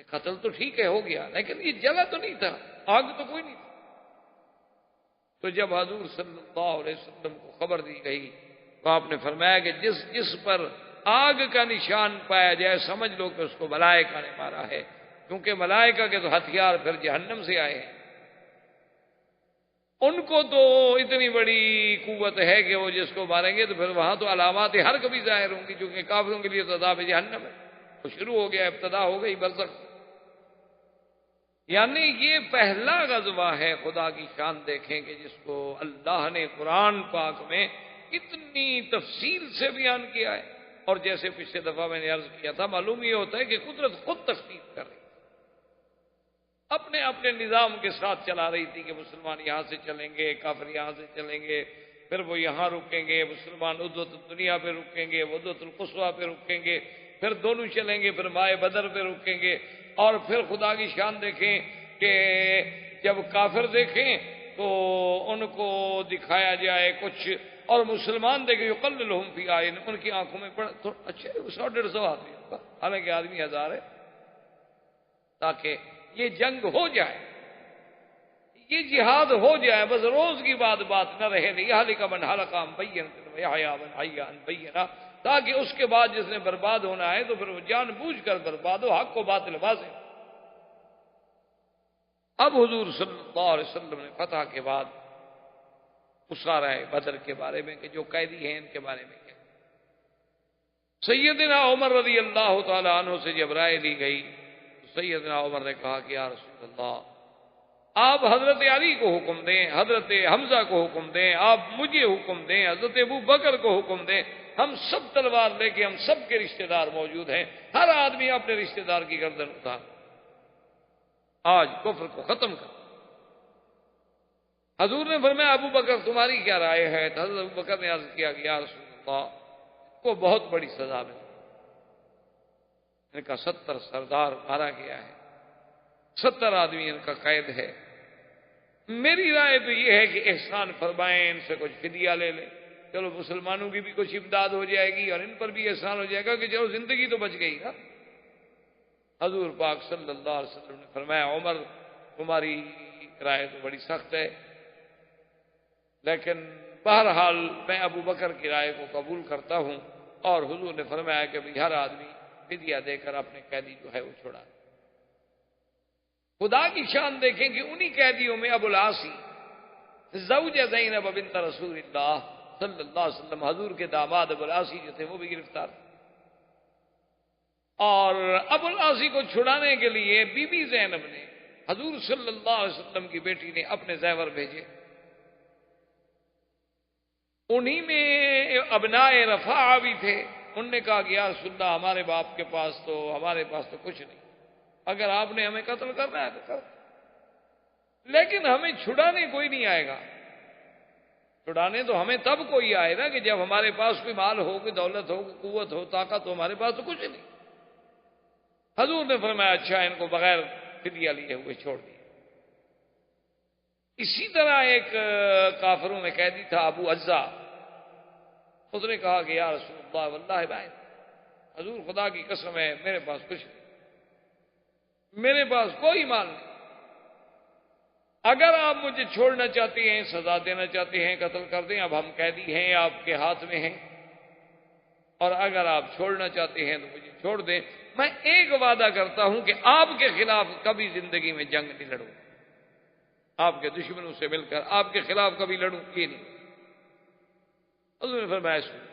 قتل تو ٹھیک ہے ہو گیا، لیکن یہ جلا تو نہیں تھا، آگ تو کوئی نہیں تھی۔ تو جب حضور صلی اللہ علیہ وسلم کو خبر دی گئی تو آپ نے فرمایا کہ جس جس پر آگ کا نشان پایا جائے سمجھ لو کہ اس کو ملائکہ نے مارا ہے، کیونکہ ملائکہ کے تو ہتھیار پھر جہنم سے آئے ہیں، ان کو تو اتنی بڑی قوت ہے کہ وہ جس کو ماریں گے تو پھر وہاں تو علامات ہر کبھی ظاہر ہوں گی، چونکہ کافروں کے لیے تو عذاب جہنم ہے، وہ شروع ہو گیا، ابتدا ہو گئی برزخ۔ یعنی یہ پہلا غزوہ ہے، خدا کی شان دیکھیں کہ جس کو اللہ نے قرآن پاک میں اتنی تفصیل سے بیان کیا ہے، اور جیسے پچھلے دفعہ میں نے عرض کیا تھا، معلوم یہ ہوتا ہے کہ قدرت خود تخطیط کر رہی اپنے اپنے نظام کے ساتھ چلا رہی تھی کہ مسلمان یہاں سے چلیں گے، کافر یہاں سے چلیں گے، پھر وہ یہاں رکیں گے، مسلمان عدوۃ الدنیا پہ رکیں گے، عدوۃ القصویٰ پہ رکیں گے، پھر دونوں چلیں گے، پھر مائے بدر پہ رکیں گے، اور پھر خدا کی شان دیکھیں کہ جب کافر دیکھیں تو ان کو دکھایا جائے کچھ، اور مسلمان دیکھیں یقللہم فی اعین، ان کی آنکھوں میں پڑ تو اچھا 100-150 آدمی ہوگا، حالانکہ آدمی ہزار ہے، تاکہ یہ جنگ ہو جائے، یہ جہاد ہو جائے، بس روز کی بات نہ رہے، لِیَہْلِکَ مَنْ ہَلَکَ عَن بَیِّنَةٍ وَیَحْیَىٰ مَنْ حَیَّ عَن بَیِّنَةٍ، تاکہ اس کے بعد جس نے برباد ہونا ہے تو پھر وہ جان بوجھ کر برباد ہو، حق کو باطل واضح۔ اب حضور صلی اللہ علیہ وسلم نے فتح کے بعد اسارہ بدر کے بارے میں کہ جو قیدی ہیں ان کے بارے میں کیا، سیدنا عمر رضی اللہ تعالی عنہ سے جب رائے لی گئی تو سیدنا عمر نے کہا کہ یا رسول اللہ آپ حضرت علی کو حکم دیں، حضرت حمزہ کو حکم دیں، آپ مجھے حکم دیں، حضرت ابو بکر کو حکم دیں، ہم سب تلوار لے کے، ہم سب کے رشتہ دار موجود ہیں، ہر آدمی اپنے رشتہ دار کی گردن اتار، آج کفر کو ختم کر۔ حضور نے فرمایا ابو بکر تمہاری کیا رائے ہے؟ تو حضرت ابو بکر نے عرض کیا کہ یا رسول اللہ کو بہت بڑی سزا ملی، ان کا 70 سردار مارا گیا ہے، 70 آدمی ان کا قید ہے، میری رائے تو یہ ہے کہ احسان فرمائیں، ان سے کچھ فدیہ لے لیں، چلو مسلمانوں کی بھی کچھ امداد ہو جائے گی اور ان پر بھی احسان ہو جائے گا کہ چلو زندگی تو بچ گئی نا۔ حضور پاک صلی اللہ علیہ وسلم نے فرمایا عمر تمہاری رائے تو بڑی سخت ہے، لیکن بہرحال میں ابو بکر کی رائے کو قبول کرتا ہوں، اور حضور نے فرمایا کہ ہر آدمی فدیہ دے کر اپنے قیدی جو ہے وہ چھڑا۔ خدا کی شان دیکھیں کہ انہی قیدیوں میں ابو العاص زوج زینب بنت رسول اللہ صلی اللہ علیہ وسلم، حضور کے داماد ابو العاص جو تھے وہ بھی گرفتار، اور ابو العاص کو چھڑانے کے لیے بی بی زینب نے حضور صلی اللہ علیہ وسلم کی بیٹی نے اپنے زیور بھیجے، انہی میں ابنائے رفاعہ بھی تھے، انہوں نے کہا کہ یا رسول اللہ ہمارے باپ کے پاس تو ہمارے پاس تو کچھ نہیں، اگر آپ نے ہمیں قتل کرنا ہے تو کر، لیکن ہمیں چھڑانے کوئی نہیں آئے گا، چھڑانے تو ہمیں تب کوئی آئے گا کہ جب ہمارے پاس کوئی مال ہو، کوئی دولت ہو، کوئی قوت ہو، طاقت ہو، ہمارے پاس تو کچھ نہیں۔ حضور نے فرمایا اچھا ان کو بغیر فدیہ لیے ہوئے چھوڑ دیا۔ اسی طرح ایک کافروں میں قیدی تھا ابو عزا، اس نے کہا کہ یا رسول اللہ واللہ بھائی حضور خدا کی قسم ہے میرے پاس کچھ نہیں، میرے پاس کوئی مال نہیں، اگر آپ مجھے چھوڑنا چاہتے ہیں، سزا دینا چاہتے ہیں، قتل کر دیں، اب ہم قیدی ہیں، آپ کے ہاتھ میں ہیں، اور اگر آپ چھوڑنا چاہتے ہیں تو مجھے چھوڑ دیں، میں ایک وعدہ کرتا ہوں کہ آپ کے خلاف کبھی زندگی میں جنگ نہیں لڑوں، آپ کے دشمنوں سے مل کر آپ کے خلاف کبھی لڑوں یہ نہیں۔ حضور نے فرمایا سن۔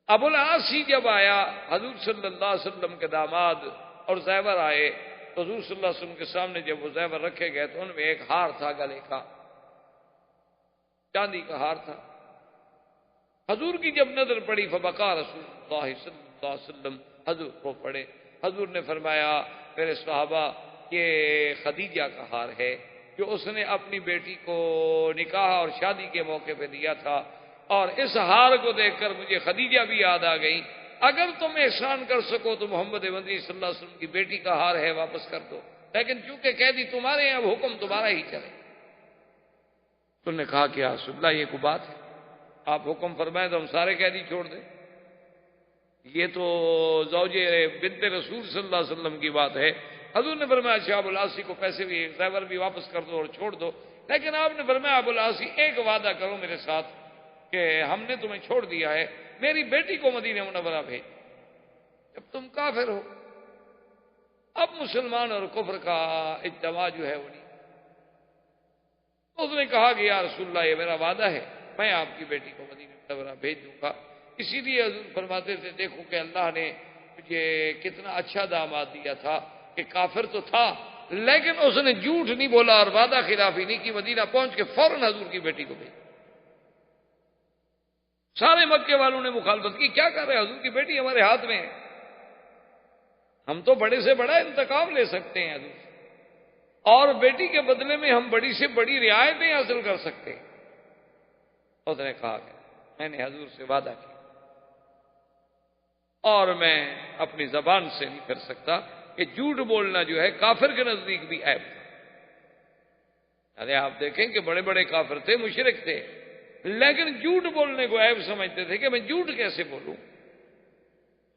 ابو العاص جب آیا، حضور صلی اللہ علیہ وسلم کے داماد اور زیور آئے، تو حضور صلی اللہ علیہ وسلم کے سامنے جب وہ زیور رکھے گئے تو ان میں ایک ہار تھا، گلے کا چاندی کا ہار تھا۔ حضور کی جب نظر پڑی فبقا رسول اللہ صلی اللہ علیہ وسلم، حضور کو پڑے۔ حضور نے فرمایا میرے صحابہ یہ خدیجہ کا ہار ہے جو اس نے اپنی بیٹی کو نکاح اور شادی کے موقع پہ دیا تھا، اور اس ہار کو دیکھ کر مجھے خدیجہ بھی یاد آ گئی، اگر تم احسان کر سکو تو محمد مدنی صلی اللہ علیہ وسلم کی بیٹی کا ہار ہے واپس کر دو، لیکن چونکہ قیدی تمہارے ہیں اب حکم تمہارا ہی چلے۔ تم نے کہا کہ یا رسول اللہ یہ کوئی بات ہے، آپ حکم فرمائیں تو ہم سارے قیدی چھوڑ دیں؟ یہ تو زوج بنت رسول صلی اللہ علیہ وسلم کی بات ہے۔ حضور نے فرمایا اچھا ابو العاص کو پیسے بھی زیور بھی واپس کر دو اور چھوڑ دو، لیکن آپ نے فرمایا ابو العاص ایک وعدہ کرو میرے ساتھ کہ ہم نے تمہیں چھوڑ دیا ہے، میری بیٹی کو مدینہ منورہ بھیج، جب تم کافر ہو اب مسلمان اور کفر کا اجتماع جو ہے وہ نہیں۔ اس نے کہا کہ یا رسول اللہ یہ میرا وعدہ ہے، میں آپ کی بیٹی کو مدینہ منورہ بھیج دوں گا۔ اسی لیے حضور فرماتے تھے دیکھو کہ اللہ نے مجھے کتنا اچھا داماد دیا تھا کہ کافر تو تھا لیکن اس نے جھوٹ نہیں بولا اور وعدہ خلافی نہیں کی، مدینہ پہنچ کے فوراً حضور کی بیٹی کو بھیج۔ سارے مکے والوں نے مخالفت کی، کیا کر رہے حضور کی بیٹی ہمارے ہاتھ میں ہے، ہم تو بڑے سے بڑا انتقام لے سکتے ہیں حضور سے، اور بیٹی کے بدلے میں ہم بڑی سے بڑی رعایتیں حاصل کر سکتے ہیں۔ اس نے کہا کہ میں نے حضور سے وعدہ کیا اور میں اپنی زبان سے نہیں کر سکتا کہ جھوٹ بولنا جو ہے کافر کے نزدیک بھی عیب تھا۔ ارے آپ دیکھیں کہ بڑے بڑے کافر تھے، مشرک تھے، لیکن جھوٹ بولنے کو عیب سمجھتے تھے کہ میں جھوٹ کیسے بولوں۔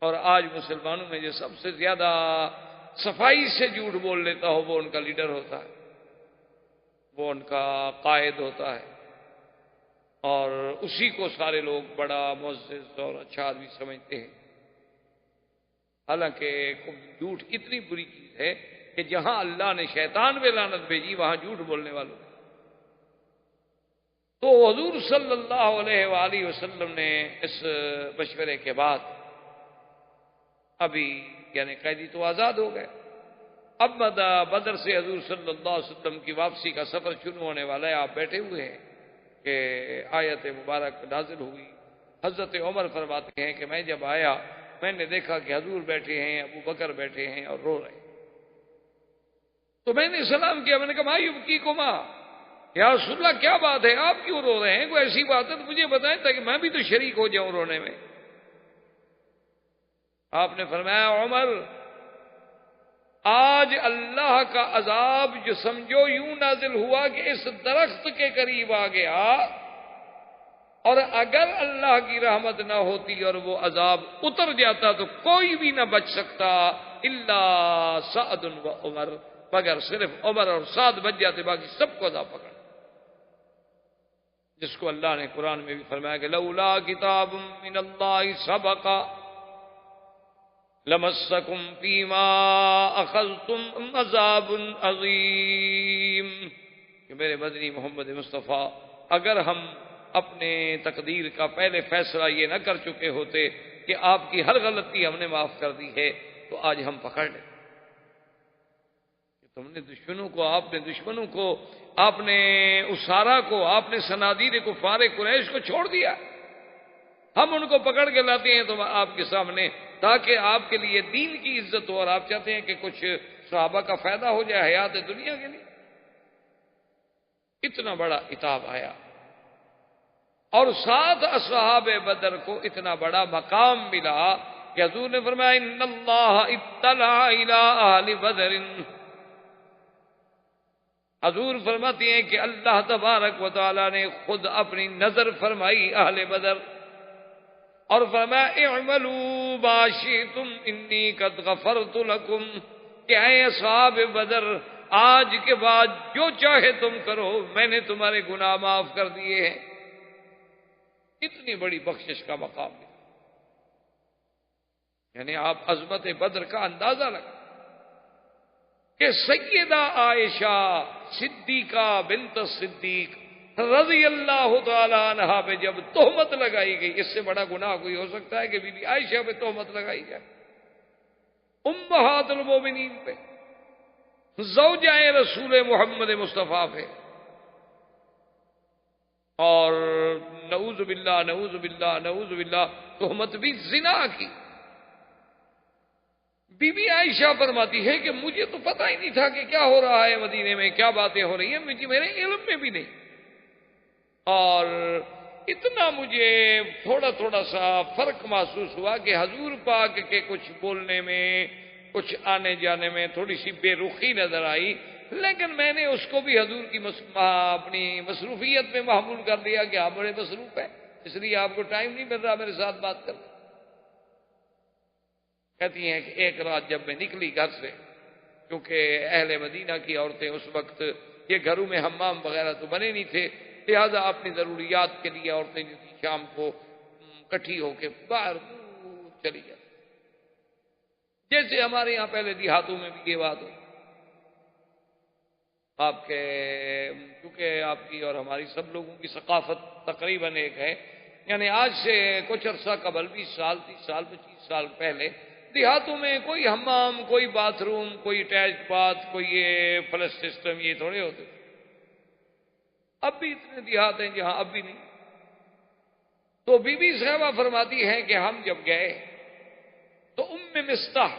اور آج مسلمانوں میں جو سب سے زیادہ صفائی سے جھوٹ بول لیتا ہو وہ ان کا لیڈر ہوتا ہے، وہ ان کا قائد ہوتا ہے، اور اسی کو سارے لوگ بڑا معزز اور اچھا آدمی سمجھتے ہیں۔ حالانکہ جھوٹ اتنی بری چیز ہے کہ جہاں اللہ نے شیطان پہ لعنت بھیجی وہاں جھوٹ بولنے والوں نے۔ تو حضور صلی اللہ علیہ وآلہ وسلم نے اس مشورے کے بعد ابھی یعنی قیدی تو آزاد ہو گئے، اب بدر سے حضور صلی اللہ علیہ وسلم کی واپسی کا سفر شروع ہونے والا ہے، آپ بیٹھے ہوئے ہیں کہ آیت مبارک نازل ہوئی۔ حضرت عمر فرماتے ہیں کہ میں جب آیا میں نے دیکھا کہ حضور بیٹھے ہیں، ابو بکر بیٹھے ہیں اور رو رہے ہیں، تو میں نے سلام کیا، میں نے کہا ما یبکیکما، یا رسول اللہ کیا بات ہے، آپ کیوں رو رہے ہیں، کوئی ایسی بات ہے تو مجھے بتائیں تاکہ میں بھی تو شریک ہو جاؤں رونے میں۔ آپ نے فرمایا عمر آج اللہ کا عذاب جو سمجھو یوں نازل ہوا کہ اس درخت کے قریب آ گیا، اور اگر اللہ کی رحمت نہ ہوتی اور وہ عذاب اتر جاتا تو کوئی بھی نہ بچ سکتا الا سعد و عمر، مگر صرف عمر اور سعد بچ جاتے، باقی سب کو عذاب پکڑ، جس کو اللہ نے قرآن میں بھی فرمایا کہ لولا کتاب من اللہ سبق لمسکم فیما اخذتم عذاب عظیم، کہ میرے مدنی محمد مصطفیٰ اگر ہم اپنے تقدیر کا پہلے فیصلہ یہ نہ کر چکے ہوتے کہ آپ کی ہر غلطی ہم نے معاف کر دی ہے تو آج ہم پکڑ لیں۔ تم نے دشمنوں کو آپ نے اسارا کو، آپ نے صنادید کفار قریش کو چھوڑ دیا، ہم ان کو پکڑ کے لاتے ہیں تو آپ کے سامنے تاکہ آپ کے لیے دین کی عزت ہو، اور آپ چاہتے ہیں کہ کچھ صحابہ کا فائدہ ہو جائے حیات دنیا کے لیے۔ اتنا بڑا عتاب آیا، اور ساتھ اصحاب بدر کو اتنا بڑا مقام ملا کہ حضور نے فرمایا ان اللہ اطلع الی اہل بدر، حضور فرماتی ہیں کہ اللہ تبارک و تعالی نے خود اپنی نظر فرمائی اہل بدر اور فرمایا اعملوا ما شئتم انی قد غفرت لکم، کہ اے اصحاب بدر آج کے بعد جو چاہے تم کرو، میں نے تمہارے گناہ معاف کر دیے ہیں۔ اتنی بڑی بخشش کا مقام ہے، یعنی آپ عظمت بدر کا اندازہ لگا کہ سیدہ عائشہ صدیقہ بنت صدیق رضی اللہ تعالی عنہا پہ جب تہمت لگائی گئی، اس سے بڑا گناہ کوئی ہو سکتا ہے کہ بی بی عائشہ پہ تہمت لگائی جائے؟ امہات المومنین پہ، زوجہ رسول محمد مصطفیٰ پہ، اور نعوذ باللہ نعوذ باللہ نعوذ باللہ تہمت بھی زنا کی۔ بی بی عائشہ فرماتی ہے کہ مجھے تو پتہ ہی نہیں تھا کہ کیا ہو رہا ہے مدینے میں، کیا باتیں ہو رہی ہیں، میرے علم میں بھی نہیں، اور اتنا مجھے تھوڑا تھوڑا سا فرق محسوس ہوا کہ حضور پاک کے کچھ بولنے میں، کچھ آنے جانے میں تھوڑی سی بے رخی نظر آئی، لیکن میں نے اس کو بھی حضور کی اپنی مصروفیت میں محمول کر لیا کہ آپ بڑے مصروف ہیں، اس لیے آپ کو ٹائم نہیں مل رہا میرے ساتھ بات کرنے۔ کہتی ہیں کہ ایک رات جب میں نکلی گھر سے، کیونکہ اہل مدینہ کی عورتیں اس وقت یہ گھروں میں حمام وغیرہ تو بنے نہیں تھے، لہذا اپنی ضروریات کے لیے عورتیں جو تھی شام کو کٹھی ہو کے باہر چلی جاتی، جیسے ہمارے یہاں پہلے دیہاتوں میں بھی یہ بات ہو۔ آپ کے کیونکہ آپ کی اور ہماری سب لوگوں کی ثقافت تقریباً ایک ہے، یعنی آج سے کچھ عرصہ قبل 20 سال 30 سال 25 سال پہلے دیہاتوں میں کوئی حمام، کوئی باتھ روم، کوئی اٹیچ باتھ، کوئی یہ فلش سسٹم یہ تھوڑے ہوتے تھے۔ اب بھی اتنے دیہات ہیں جہاں اب بھی نہیں۔ تو بی بی صاحبہ فرماتی ہیں کہ ہم جب گئے تو مستح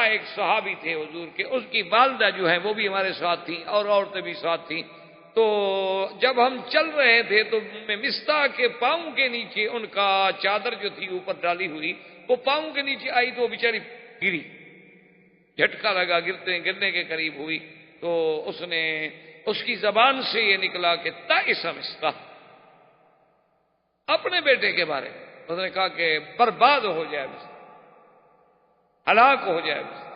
ایک صحابی تھے حضور کے، اس کی والدہ جو ہیں وہ بھی ہمارے ساتھ تھیں اور عورتیں بھی ساتھ تھیں۔ تو جب ہم چل رہے تھے تو مستح کے پاؤں کے نیچے ان کا چادر جو تھی اوپر ڈالی ہوئی وہ پاؤں کے نیچے آئی تو وہ بیچاری گری، جھٹکا لگا، گرنے کے قریب ہوئی، تو اس کی زبان سے یہ نکلا کہ تائس مستح، اپنے بیٹے کے بارے میں اس نے کہا کہ برباد ہو جائے مستح، ہلاک ہو جائے مستح۔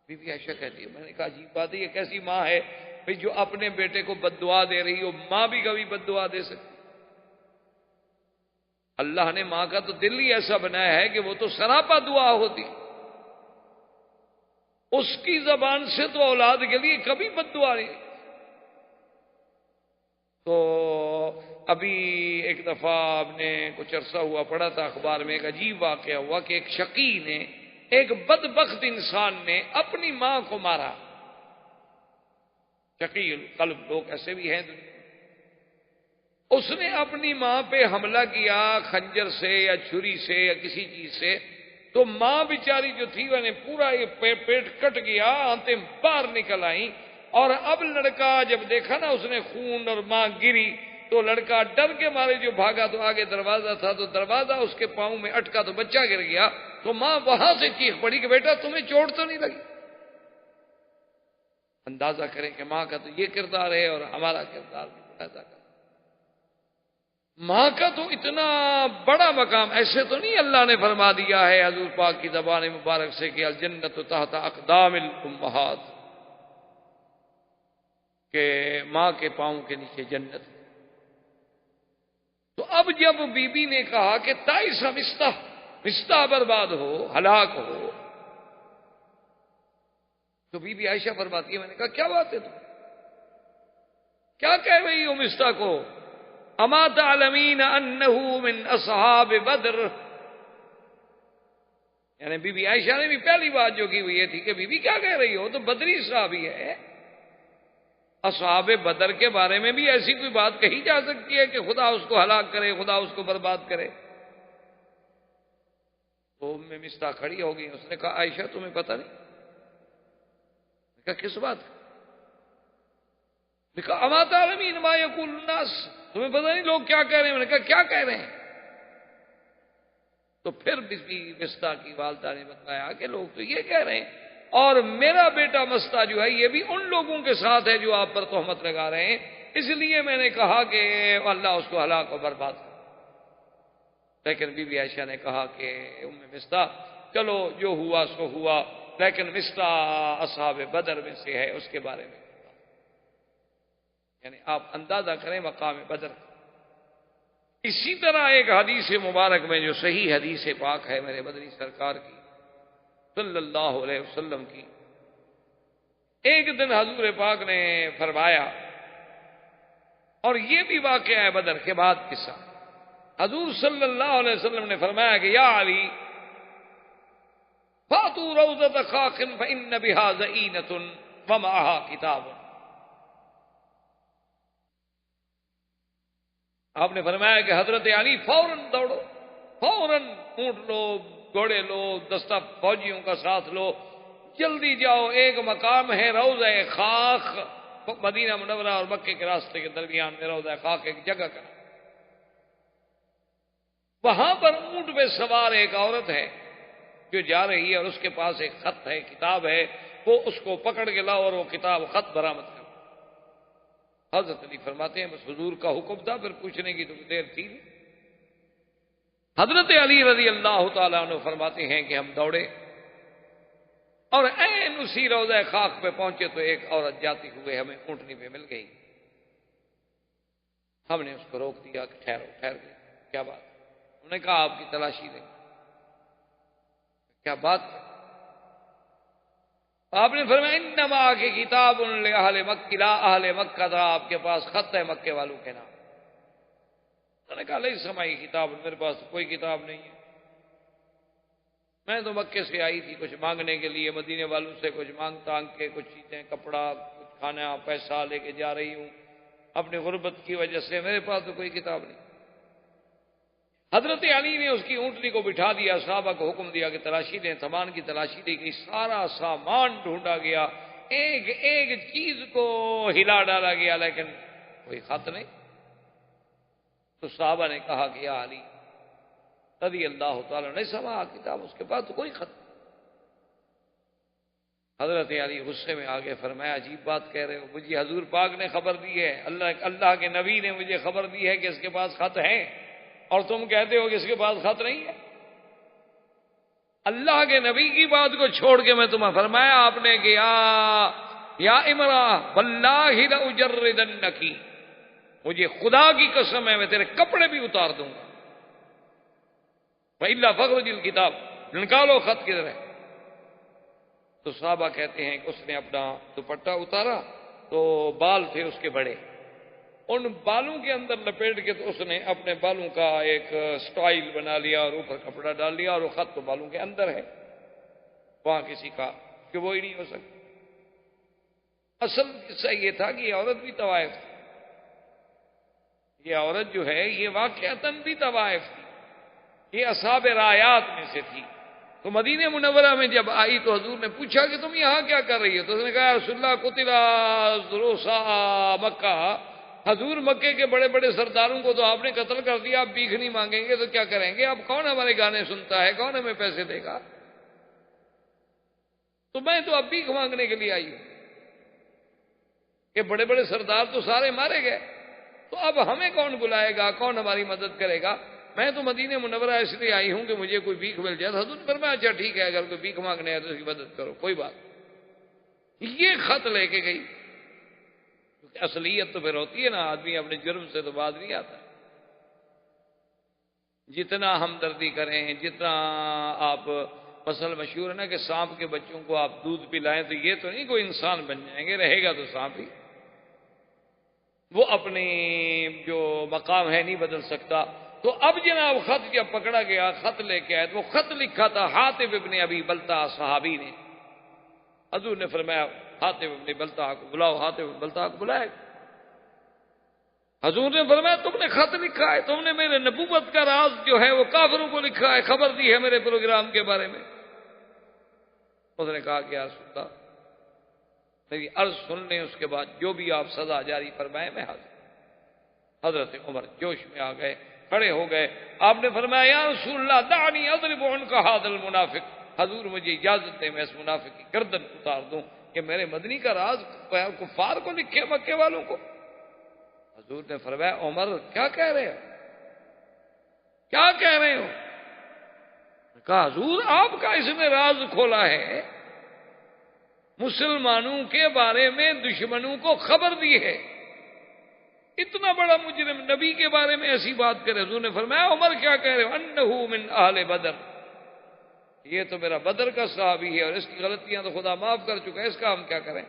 بی بی عائشہ کہتی ہے میں نے کہا عجیب بات ہے، یہ کیسی ماں ہے بھئی جو اپنے بیٹے کو بد دعا دے رہی ہو؟ ماں بھی کبھی بد دعا دے سکتی؟ اللہ نے ماں کا تو دل ہی ایسا بنایا ہے کہ وہ تو سراپا دعا ہوتی، اس کی زبان سے تو اولاد کے لیے کبھی بد دعا نہیں۔ تو ابھی ایک دفعہ آپ نے کچھ عرصہ ہوا پڑھا تھا اخبار میں، ایک عجیب واقعہ ہوا کہ ایک شقی نے، ایک بدبخت انسان نے اپنی ماں کو مارا۔ شقی القلب لوگ ایسے بھی ہیں دنیا، اس نے اپنی ماں پہ حملہ کیا خنجر سے یا چھری سے یا کسی چیز سے، تو ماں بیچاری جو تھی وہ نے پورا یہ پیٹ کٹ گیا، آنتیں باہر نکل آئیں، اور اب لڑکا جب دیکھا نا اس نے خون اور ماں گری تو لڑکا ڈر کے مارے جو بھاگا، تو آگے دروازہ تھا تو دروازہ اس کے پاؤں میں اٹکا تو بچہ گر گیا، تو ماں وہاں سے چیخ پڑی کہ بیٹا تمہیں چوٹ تو نہیں لگی؟ اندازہ کریں کہ ماں کا تو یہ کردار ہے اور ہمارا کردار بھی اندازہ کریں۔ ماں کا تو اتنا بڑا مقام، ایسے تو نہیں اللہ نے فرما دیا ہے حضور پاک کی زبان مبارک سے کہ الجنت تحت اقدام الامہات، کہ ماں کے پاؤں کے نیچے جنت۔ تو اب جب بی بی نے کہا کہ تائس مستح برباد ہو، ہلاک ہو، تو بی بی عائشہ فرماتی ہے میں نے کہا کیا بات ہے تم کیا کہہ رہی ہو مستح کو؟ اما تعلمین انہ من اصحاب بدر، یعنی بی بی عائشہ نے بھی پہلی بات جو کی وہ یہ تھی کہ بی بی کیا کہہ رہی ہو، تو بدری صحابی ہے، اصحاب بدر کے بارے میں بھی ایسی کوئی بات کہی جا سکتی ہے کہ خدا اس کو ہلاک کرے، خدا اس کو برباد کرے؟ تو مستح کھڑی ہو گئی، اس نے کہا عائشہ تمہیں پتہ نہیں؟ میں کہا کس بات کا؟ کہا اما تعلمین ما یقول الناس، تمہیں پتہ نہیں لوگ کیا کہہ رہے ہیں؟ میں نے کہا کیا کہہ رہے ہیں؟ تو پھر بھی مستح کی والدہ نے بتایا کہ لوگ تو یہ کہہ رہے ہیں اور میرا بیٹا مستہ جو ہے یہ بھی ان لوگوں کے ساتھ ہے جو آپ پر تہمت لگا رہے ہیں، اس لیے میں نے کہا کہ اللہ اس کو ہلاک و برباد کر۔ لیکن بی بی عائشہ نے کہا کہ ام مستہ چلو جو ہوا سو ہوا، لیکن مستہ اصحاب بدر میں سے ہے، اس کے بارے میں یعنی آپ اندازہ کریں مقام بدر۔ اسی طرح ایک حدیث مبارک میں جو صحیح حدیث پاک ہے میرے مدنی سرکار کی صلی اللہ علیہ وسلم کی، ایک دن حضور پاک نے فرمایا، اور یہ بھی واقعہ ہے بدر کے بعد قصہ، حضور صلی اللہ علیہ وسلم نے فرمایا کہ یا علی فاتوا روضۃ خاخ فإن بها زئینۃ ومعها کتاب۔ آپ نے فرمایا کہ حضرت علی فوراً دوڑو، فوراً اونٹ لو، گھوڑے لو، دستہ فوجیوں کا ساتھ لو، جلدی جاؤ، ایک مقام ہے روضہ خاخ، مدینہ منورہ اور مکے کے راستے کے درمیان میں روضہ خاخ ایک جگہ کا، وہاں پر اونٹ پہ سوار ایک عورت ہے جو جا رہی ہے اور اس کے پاس ایک خط ہے، کتاب ہے، وہ اس کو پکڑ کے لاؤ اور وہ کتاب خط برآمد کرو۔ حضرت علی فرماتے ہیں بس حضور کا حکم تھا، پھر پوچھنے کی تو دیر تھی نہیں۔ حضرت علی رضی اللہ تعالیٰ عنہ فرماتے ہیں کہ ہم دوڑے اور عین اسی روضہ خاک پہ پہنچے تو ایک عورت جاتی ہوئے ہمیں اونٹنی پہ مل گئی۔ ہم نے اس کو روک دیا کہ ٹھہرو، ٹھہر گئے، کیا بات؟ انہوں نے کہا آپ کی تلاشی لیں۔ کیا بات ہے؟ آپ نے فرمایا انما کی کتاب لأہل مکہ لا اہل مکہ تھا، آپ کے پاس خط ہے مکے والوں کے نام۔ انہوں نے کہا لیس معی کتاب، میرے پاس کوئی کتاب نہیں ہے، میں تو مکے سے آئی تھی کچھ مانگنے کے لیے، مدینے والوں سے کچھ مانگ تانگ کے کچھ چیزیں، کپڑا، کچھ کھانا، پیسہ لے کے جا رہی ہوں، اپنی غربت کی وجہ سے میرے پاس تو کوئی کتاب نہیں۔ حضرت علی نے اس کی اونٹنی کو بٹھا دیا، صحابہ کو حکم دیا کہ تلاشی لیں، سامان کی تلاشی دی گئی، سارا سامان ڈھونڈا گیا، ایک ایک چیز کو ہلا ڈالا گیا، لیکن کوئی خط نہیں۔ تو صحابہ نے کہا کہ یا علی رضی اللہ تعالیٰ نے سما کتاب، اس کے بعد تو کوئی خط نہیں۔ حضرت علی غصے میں آگے فرمایا عجیب بات کہہ رہے ہو، مجھے حضور پاک نے خبر دی ہے، اللہ کے نبی نے مجھے خبر دی ہے کہ اس کے پاس خط ہے، اور تم کہتے ہو کہ اس کے پاس خط نہیں ہے۔ اللہ کے نبی کی بات کو چھوڑ کے میں تمہیں فرمایا آپ نے کہ یا امرا واللہ لأجردنکی، مجھے خدا کی قسم ہے میں تیرے کپڑے بھی اتار دوں گا، وَإِلَّا فَخْرُجِ الْكِتَابِ، نکالو خط کدھر ہے۔ تو صحابہ کہتے ہیں کہ اس نے اپنا دوپٹہ اتارا تو بال تھے اس کے بڑے، ان بالوں کے اندر لپیٹ کے تو اس نے اپنے بالوں کا ایک سٹائل بنا لیا اور اوپر کپڑا ڈال لیا، اور وہ خط تو بالوں کے اندر ہے، وہاں کسی کا کہ وہ ہی نہیں ہو سکتا۔ اصل قصہ یہ تھا کہ یہ عورت بھی طوائف تھی، یہ عورت جو ہے یہ واقعتاً بھی طوائف تھی، یہ اصحاب رایات میں سے تھی۔ تو مدینہ منورہ میں جب آئی تو حضور نے پوچھا کہ تم یہاں کیا کر رہی ہو؟ تو اس نے کہا یا رسول اللہ قتل ذروسا مکہ، حضور مکے کے بڑے بڑے سرداروں کو تو آپ نے قتل کر دیا، آپ بھیک نہیں مانگیں گے تو کیا کریں گے؟ اب کون ہمارے گانے سنتا ہے، کون ہمیں پیسے دے گا؟ تو میں تو اب بھیک مانگنے کے لیے آئی ہوں کہ بڑے بڑے سردار تو سارے مارے گئے، تو اب ہمیں کون بلائے گا، کون ہماری مدد کرے گا؟ میں تو مدینہ منورہ اس لیے آئی ہوں کہ مجھے کوئی بھیک مل جائے۔ حضور نے فرمایا اچھا ٹھیک ہے، اگر کوئی بھیک مانگنے ہے تو اس کی مدد کرو، کوئی بات۔ یہ خط لے کے گئی، اصلیت تو پھر ہوتی ہے نا، آدمی اپنے جرم سے تو باز نہیں آتا۔ جتنا ہمدردی کریں، جتنا آپ، مسئلہ مشہور ہے نا کہ سانپ کے بچوں کو آپ دودھ پلائیں تو یہ تو نہیں کوئی انسان بن جائیں گے، رہے گا تو سانپ ہی، وہ اپنی جو مقام ہے نہیں بدل سکتا۔ تو اب جناب خط جب پکڑا گیا، خط لے کے آئے تو وہ خط لکھا تھا حاطب ابن ابی بلتع صحابی نے۔ حضور نے فرمایا حاطب ابن بلتع کو بلاؤ، حاطب ابن بلتع کو بلایا۔ حضور نے فرمایا تم نے خط لکھا ہے، تم نے میرے نبوت کا راز جو ہے وہ کافروں کو لکھا ہے، خبر دی ہے میرے پروگرام کے بارے میں۔ اس نے کہا کہ یا رسول اللہ میری عرض سن لیں، اس کے بعد جو بھی آپ سزا جاری فرمائیں میں حاضر۔ حضرت عمر جوش میں آ گئے، کھڑے ہو گئے، آپ نے فرمایا یا رسول اللہ دعنی اضرب عنق ھذا المنافق، حضور مجھے اجازت دے میں اس منافق کی گردن اتار دوں کہ میرے مدنی کا راز کفار کو لکھے مکے والوں کو. حضور نے فرمایا عمر کیا کہہ رہے ہو, کیا کہہ رہے ہو؟ کہا حضور آپ کا اس نے راز کھولا ہے, مسلمانوں کے بارے میں دشمنوں کو خبر دی ہے. اتنا بڑا مجرم نبی کے بارے میں ایسی بات کرے. حضور نے فرمایا عمر کیا کہہ رہے ہو؟ انہو من اہل بدر, یہ تو میرا بدر کا صحابی ہے اور اس کی غلطیاں تو خدا معاف کر چکا ہے, اس کا ہم کیا کریں؟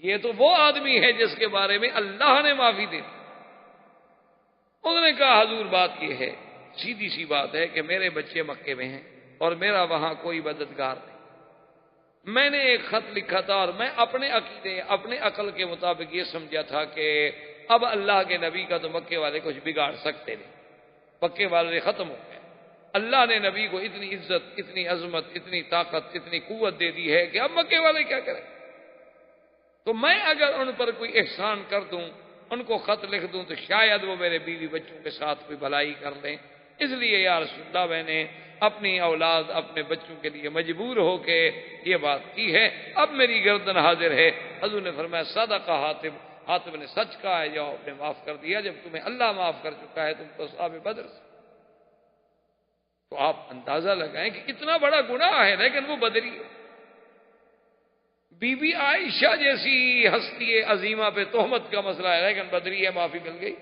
یہ تو وہ آدمی ہے جس کے بارے میں اللہ نے معافی دی. انہوں نے کہا حضور بات یہ ہے, سیدھی سی بات ہے کہ میرے بچے مکے میں ہیں اور میرا وہاں کوئی مددگار نہیں. میں نے ایک خط لکھا تھا اور میں اپنے عقیدے اپنے عقل کے مطابق یہ سمجھا تھا کہ اب اللہ کے نبی کا تو مکے والے کچھ بگاڑ سکتے نہیں, مکے والے ختم ہو گئے. اللہ نے نبی کو اتنی عزت, اتنی عظمت, اتنی طاقت, اتنی قوت دے دی ہے کہ اب مکے والے کیا کریں. تو میں اگر ان پر کوئی احسان کر دوں, ان کو خط لکھ دوں, تو شاید وہ میرے بیوی بچوں کے ساتھ کوئی بھلائی کر لیں. اس لیے یا رسول اللہ میں نے اپنی اولاد اپنے بچوں کے لیے مجبور ہو کے یہ بات کی ہے, اب میری گردن حاضر ہے. حضور نے فرمایا صدق حاتب, حاتب نے سچ کہا ہے, جاؤ آپ نے معاف کر دیا, جب تمہیں اللہ معاف کر چکا ہے تم تو اصحاب بدر سے. تو آپ اندازہ لگائیں کہ کتنا بڑا گناہ ہے, لیکن وہ بدری ہے. بی بی عائشہ جیسی ہستی عظیمہ پہ تہمت کا مسئلہ ہے, لیکن بدری ہے, معافی مل گئی.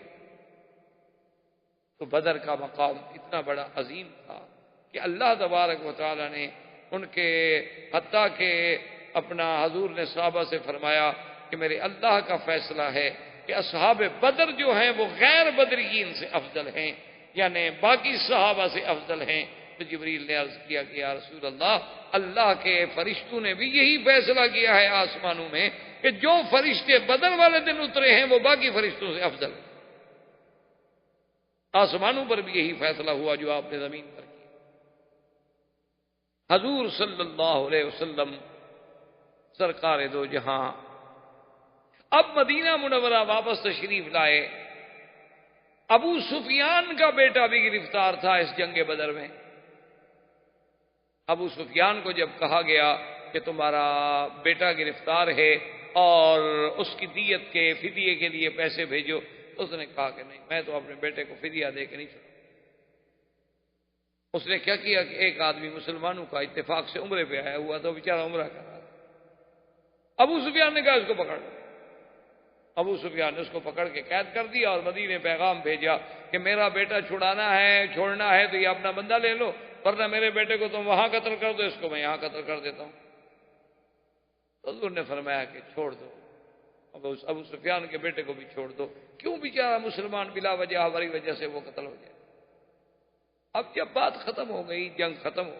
تو بدر کا مقام اتنا بڑا عظیم تھا کہ اللہ تبارک و تعالی نے ان کے حتیٰ کہ اپنا حضور نے صحابہ سے فرمایا کہ میرے اللہ کا فیصلہ ہے کہ اصحاب بدر جو ہیں وہ غیر بدرین سے افضل ہیں, یعنی باقی صحابہ سے افضل ہیں. تو جبریل نے عرض کیا کہ یا رسول اللہ, اللہ کے فرشتوں نے بھی یہی فیصلہ کیا ہے آسمانوں میں کہ جو فرشتے بدر والے دن اترے ہیں وہ باقی فرشتوں سے افضل ہیں. آسمانوں پر بھی یہی فیصلہ ہوا جو آپ نے زمین پر کیا. حضور صلی اللہ علیہ وسلم سرکار دو جہاں اب مدینہ منورہ واپس تشریف لائے. ابو سفیان کا بیٹا بھی گرفتار تھا اس جنگ بدر میں. ابو سفیان کو جب کہا گیا کہ تمہارا بیٹا گرفتار ہے اور اس کی دیت کے فدیے کے لیے پیسے بھیجو, اس نے کہا کہ نہیں, میں تو اپنے بیٹے کو فدیہ دے کے نہیں چھوڑوں. اس نے کیا کیا کہ ایک آدمی مسلمانوں کا اتفاق سے عمرے پہ آیا ہوا تو بیچارہ عمرہ کر رہا تھا. ابو سفیان نے کہا اس کو پکڑ لو. ابو سفیان نے اس کو پکڑ کے قید کر دیا اور مدینے پیغام بھیجا کہ میرا بیٹا چھڑانا ہے, چھوڑنا ہے تو یہ اپنا بندہ لے لو, ورنہ میرے بیٹے کو تم وہاں قتل کر دو, اس کو میں یہاں قتل کر دیتا ہوں. حضور نے فرمایا کہ چھوڑ دو, ابو سفیان کے بیٹے کو بھی چھوڑ دو. کیوں بیچارہ مسلمان بلا وجہ ہماری وجہ سے وہ قتل ہو جائے. اب جب بات ختم ہو گئی, جنگ ختم ہو,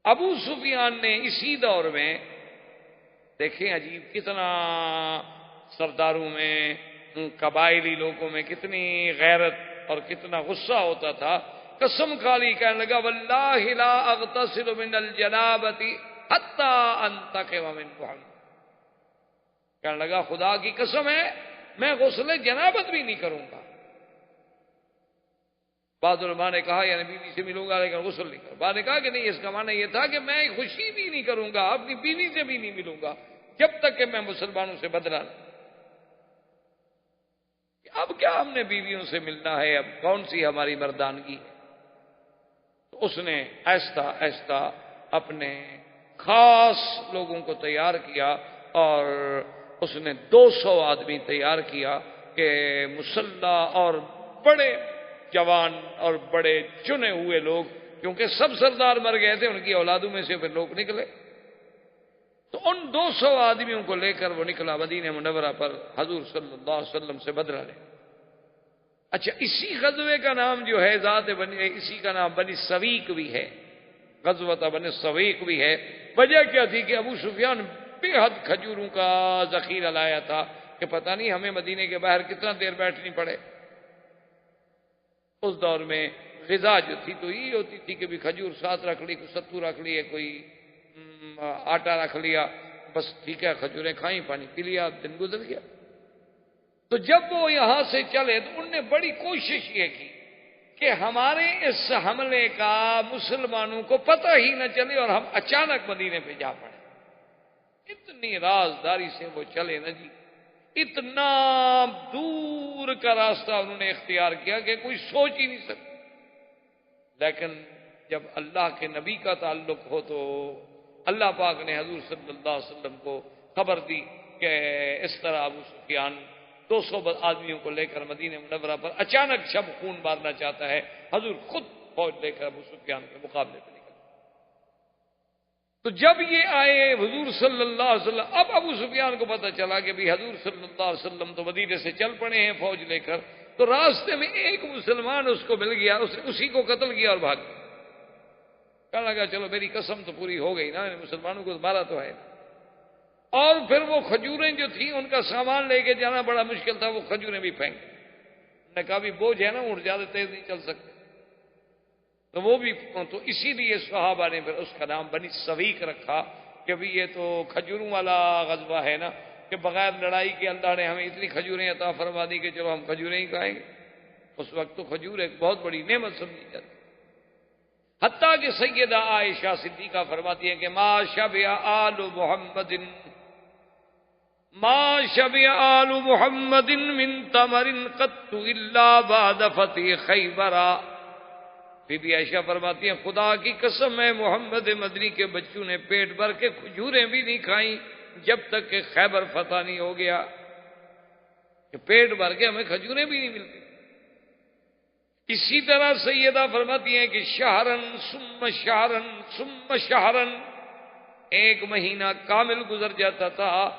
ابو سفیان نے اسی دور میں دیکھیں عجیب کتنا سرداروں میں, قبائلی لوگوں میں کتنی غیرت اور کتنا غصہ ہوتا تھا. قسم کھالی کہنے لگا واللہ لا اغتسل من الجنابۃ حتی انتقم من محمد. کہنے لگا خدا کی قسم ہے میں غسل جنابت بھی نہیں کروں گا. بعض علماء نے کہا یعنی بیوی سے ملوں گا لیکن غسل نہیں کروں. بعد نے کہا کہ نہیں, اس کا معنی یہ تھا کہ میں خوشی بھی نہیں کروں گا, اپنی بیوی سے بھی نہیں ملوں گا جب تک کہ میں مسلمانوں سے بدلہ نہ. اب کیا ہم نے بیویوں سے ملنا ہے, اب کون سی ہماری مردانگی ہے. تو اس نے ایسا ایسا اپنے خاص لوگوں کو تیار کیا اور اس نے 200 آدمی تیار کیا کہ مسلح اور بڑے جوان اور بڑے چنے ہوئے لوگ, کیونکہ سب سردار مر گئے تھے, ان کی اولادوں میں سے پھر لوگ نکلے, تو ان 200 آدمیوں کو لے کر وہ نکلا مدینہ منورہ پر حضور صلی اللہ علیہ وسلم سے بدلہ لے. اچھا, اسی غزوے کا نام جو ہے ذات بنی, اسی کا نام بنی سویق بھی ہے, غزوۃ بنی سویق بھی ہے. وجہ کیا تھی کہ ابو سفیان بے حد کھجوروں کا ذخیرہ لایا تھا کہ پتہ نہیں ہمیں مدینے کے باہر کتنا دیر بیٹھنی پڑے. اس دور میں غذا جو تھی تو یہ ہوتی تھی کہ بھی کھجور ساتھ رکھ لی, کوئی ستو رکھ لیے, کوئی آٹا رکھ لیا, بس ٹھیک ہے کھجوریں کھائیں, پانی پی لیا, دن گزر گیا. تو جب وہ یہاں سے چلے تو انہوں نے بڑی کوشش یہ کی کہ ہمارے اس حملے کا مسلمانوں کو پتہ ہی نہ چلے اور ہم اچانک مدینے پہ جا پڑے. اتنی رازداری سے وہ چلے نا جی، اتنا دور کا راستہ انہوں نے اختیار کیا کہ کوئی سوچ ہی نہیں سکتا. لیکن جب اللہ کے نبی کا تعلق ہو تو اللہ پاک نے حضور صلی اللہ علیہ وسلم کو خبر دی کہ اس طرح ابو سفیان 200 آدمیوں کو لے کر مدینہ منورہ پر اچانک شب خون مارنا چاہتا ہے. حضور خود فوج لے کر ابو سفیان کے مقابلے پہ نکل. تو جب یہ آئے حضور صلی اللہ علیہ وسلم، اب ابو سفیان کو پتہ چلا کہ بھی حضور صلی اللہ علیہ وسلم تو مدینے سے چل پڑے ہیں فوج لے کر، تو راستے میں ایک مسلمان اس کو مل گیا، اس نے اسی کو قتل کیا اور بھاگ گیا. کہنے لگا چلو میری قسم تو پوری ہو گئی نا، مسلمانوں کو مارا تو ہے. اور پھر وہ کھجوریں جو تھیں ان کا سامان لے کے جانا بڑا مشکل تھا، وہ کھجوریں بھی پھینک. انہوں نے کہا بھی بوجھ ہے نا، اونٹ زیادہ تیز نہیں چل سکتے. تو وہ بھی، تو اسی لیے صحابہ نے پھر اس کا نام بنی سویق رکھا کہ بھی یہ تو کھجوروں والا غزوہ ہے نا، کہ بغیر لڑائی کے اللہ نے ہمیں اتنی کھجوریں عطا فرما دی کہ چلو ہم کھجوریں ہی کھائیں گے. اس وقت تو کھجور ایک بہت بڑی نعمت سمجھی جاتی. حتیٰ کہ سیدہ عائشہ صدیقہ فرماتی ہیں کہ ما شبع آل محمد من تمر قط الا بعد فتح خیبر. بی بی عائشہ فرماتی ہیں خدا کی قسم ہے محمد مدنی کے بچوں نے پیٹ بھر کے کھجوریں بھی نہیں کھائیں جب تک کہ خیبر فتح نہیں ہو گیا، کہ پیٹ بھر کے ہمیں کھجوریں بھی نہیں ملتی. اسی طرح سیدہ فرماتی ہیں کہ شہرن ثم شہرن ثم شہرن، ایک مہینہ کامل گزر جاتا تھا،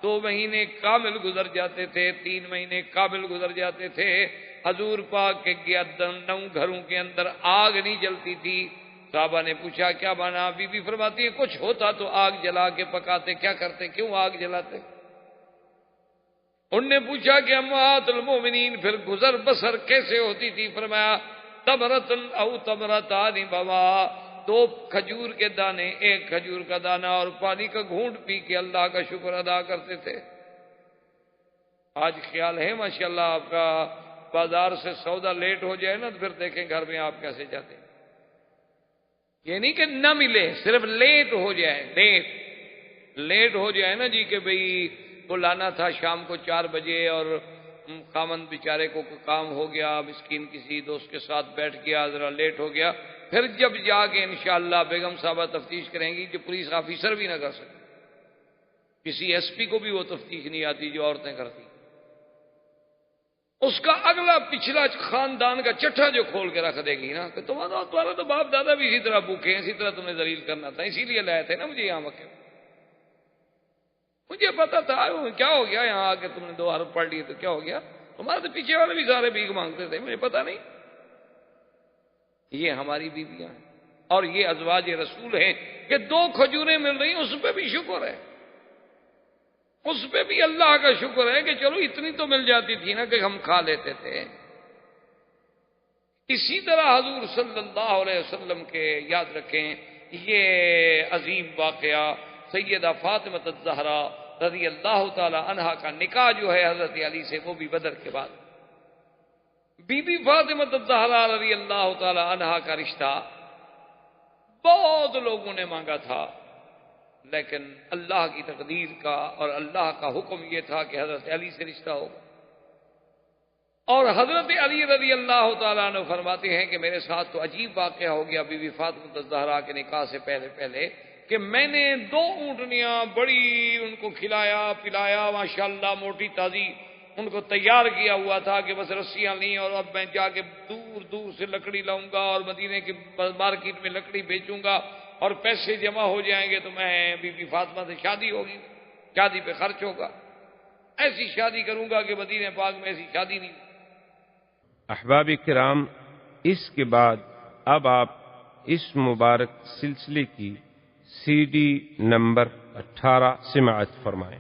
2 مہینے کامل گزر جاتے تھے، 3 مہینے کامل گزر جاتے تھے. حضور پاک کے 9 گھروں کے اندر آگ نہیں جلتی تھی. صحابہ نے پوچھا کیا مانا؟ بی بی فرماتی ہے کچھ ہوتا تو آگ جلا کے پکاتے، کیا کرتے، کیوں آگ جلاتے؟ انہوں نے پوچھا کہ امہات المومنین پھر گزر بسر کیسے ہوتی تھی؟ فرمایا تمرتن او تمرتان بما، 2 کھجور کے دانے، 1 کھجور کا دانہ اور پانی کا گھونٹ پی کے اللہ کا شکر ادا کرتے تھے. آج خیال ہے ماشاءاللہ آپ کا بازار سے سودا لیٹ ہو جائے نا تو پھر دیکھیں گھر میں آپ کیسے جاتے ہیں. یہ نہیں کہ نہ ملے، صرف لیٹ ہو جائے، لیٹ ہو جائے نا جی، کہ بھئی کو لانا تھا شام کو 4 بجے اور خامند بیچارے کو کام ہو گیا، مسکین کسی دوست کے ساتھ بیٹھ گیا، ذرا لیٹ ہو گیا. پھر جب جا کے انشاءاللہ بیگم صاحبہ تفتیش کریں گی جو پولیس آفیسر بھی نہ کر سکتے، کسی ایس پی کو بھی وہ تفتیش نہیں آتی جو عورتیں کرتی. اس کا اگلا پچھلا خاندان کا چٹھا جو کھول کے رکھ دے گی نا کہ تمہارا تو باپ دادا بھی اسی طرح بھوکے ہیں، اسی طرح تمہیں ذلیل کرنا تھا، اسی لیے لائے تھے نا مجھے یہاں مکے. مجھے پتا تھا کیا ہو گیا یہاں آ کے تم نے 2 حرف پڑھ لیے تو کیا ہو گیا، تمہارے تو پیچھے والے بھی سارے بھیک مانگتے تھے، مجھے پتا نہیں. یہ ہماری بیویاں ہیں اور یہ ازواج رسول ہیں کہ 2 کھجوریں مل رہی ہیں، اس پہ بھی شکر ہے، اس پہ بھی اللہ کا شکر ہے کہ چلو اتنی تو مل جاتی تھی نا کہ ہم کھا لیتے تھے. اسی طرح حضور صلی اللہ علیہ وسلم کے یاد رکھیں یہ عظیم واقعہ سیدہ فاطمہ الزہرا رضی اللہ تعالی عنہا کا نکاح جو ہے حضرت علی سے، وہ بھی بدر کے بعد. بی بی فاطمہ الزہرا رضی اللہ تعالی عنہا کا رشتہ بہت لوگوں نے مانگا تھا، لیکن اللہ کی تقدیر کا اور اللہ کا حکم یہ تھا کہ حضرت علی سے رشتہ ہو. اور حضرت علی رضی اللہ تعالیٰ عنہ فرماتے ہیں کہ میرے ساتھ تو عجیب واقعہ ہو گیا بی بی فاطمہ الزہرا کے نکاح سے پہلے کہ میں نے 2 اونٹنیاں بڑی ان کو کھلایا پلایا ماشاءاللہ موٹی تازی ان کو تیار کیا ہوا تھا کہ بس رسیاں لیں اور اب میں جا کے دور دور سے لکڑی لاؤں گا اور مدینے کی مارکیٹ میں لکڑی بیچوں گا اور پیسے جمع ہو جائیں گے تو میں بی بی فاطمہ سے شادی ہوگی، شادی پہ خرچ ہوگا، ایسی شادی کروں گا کہ مدینہ پاک میں ایسی شادی نہیں. احباب کرام، اس کے بعد اب آپ اس مبارک سلسلے کی CD نمبر 18 سماعت فرمائیں.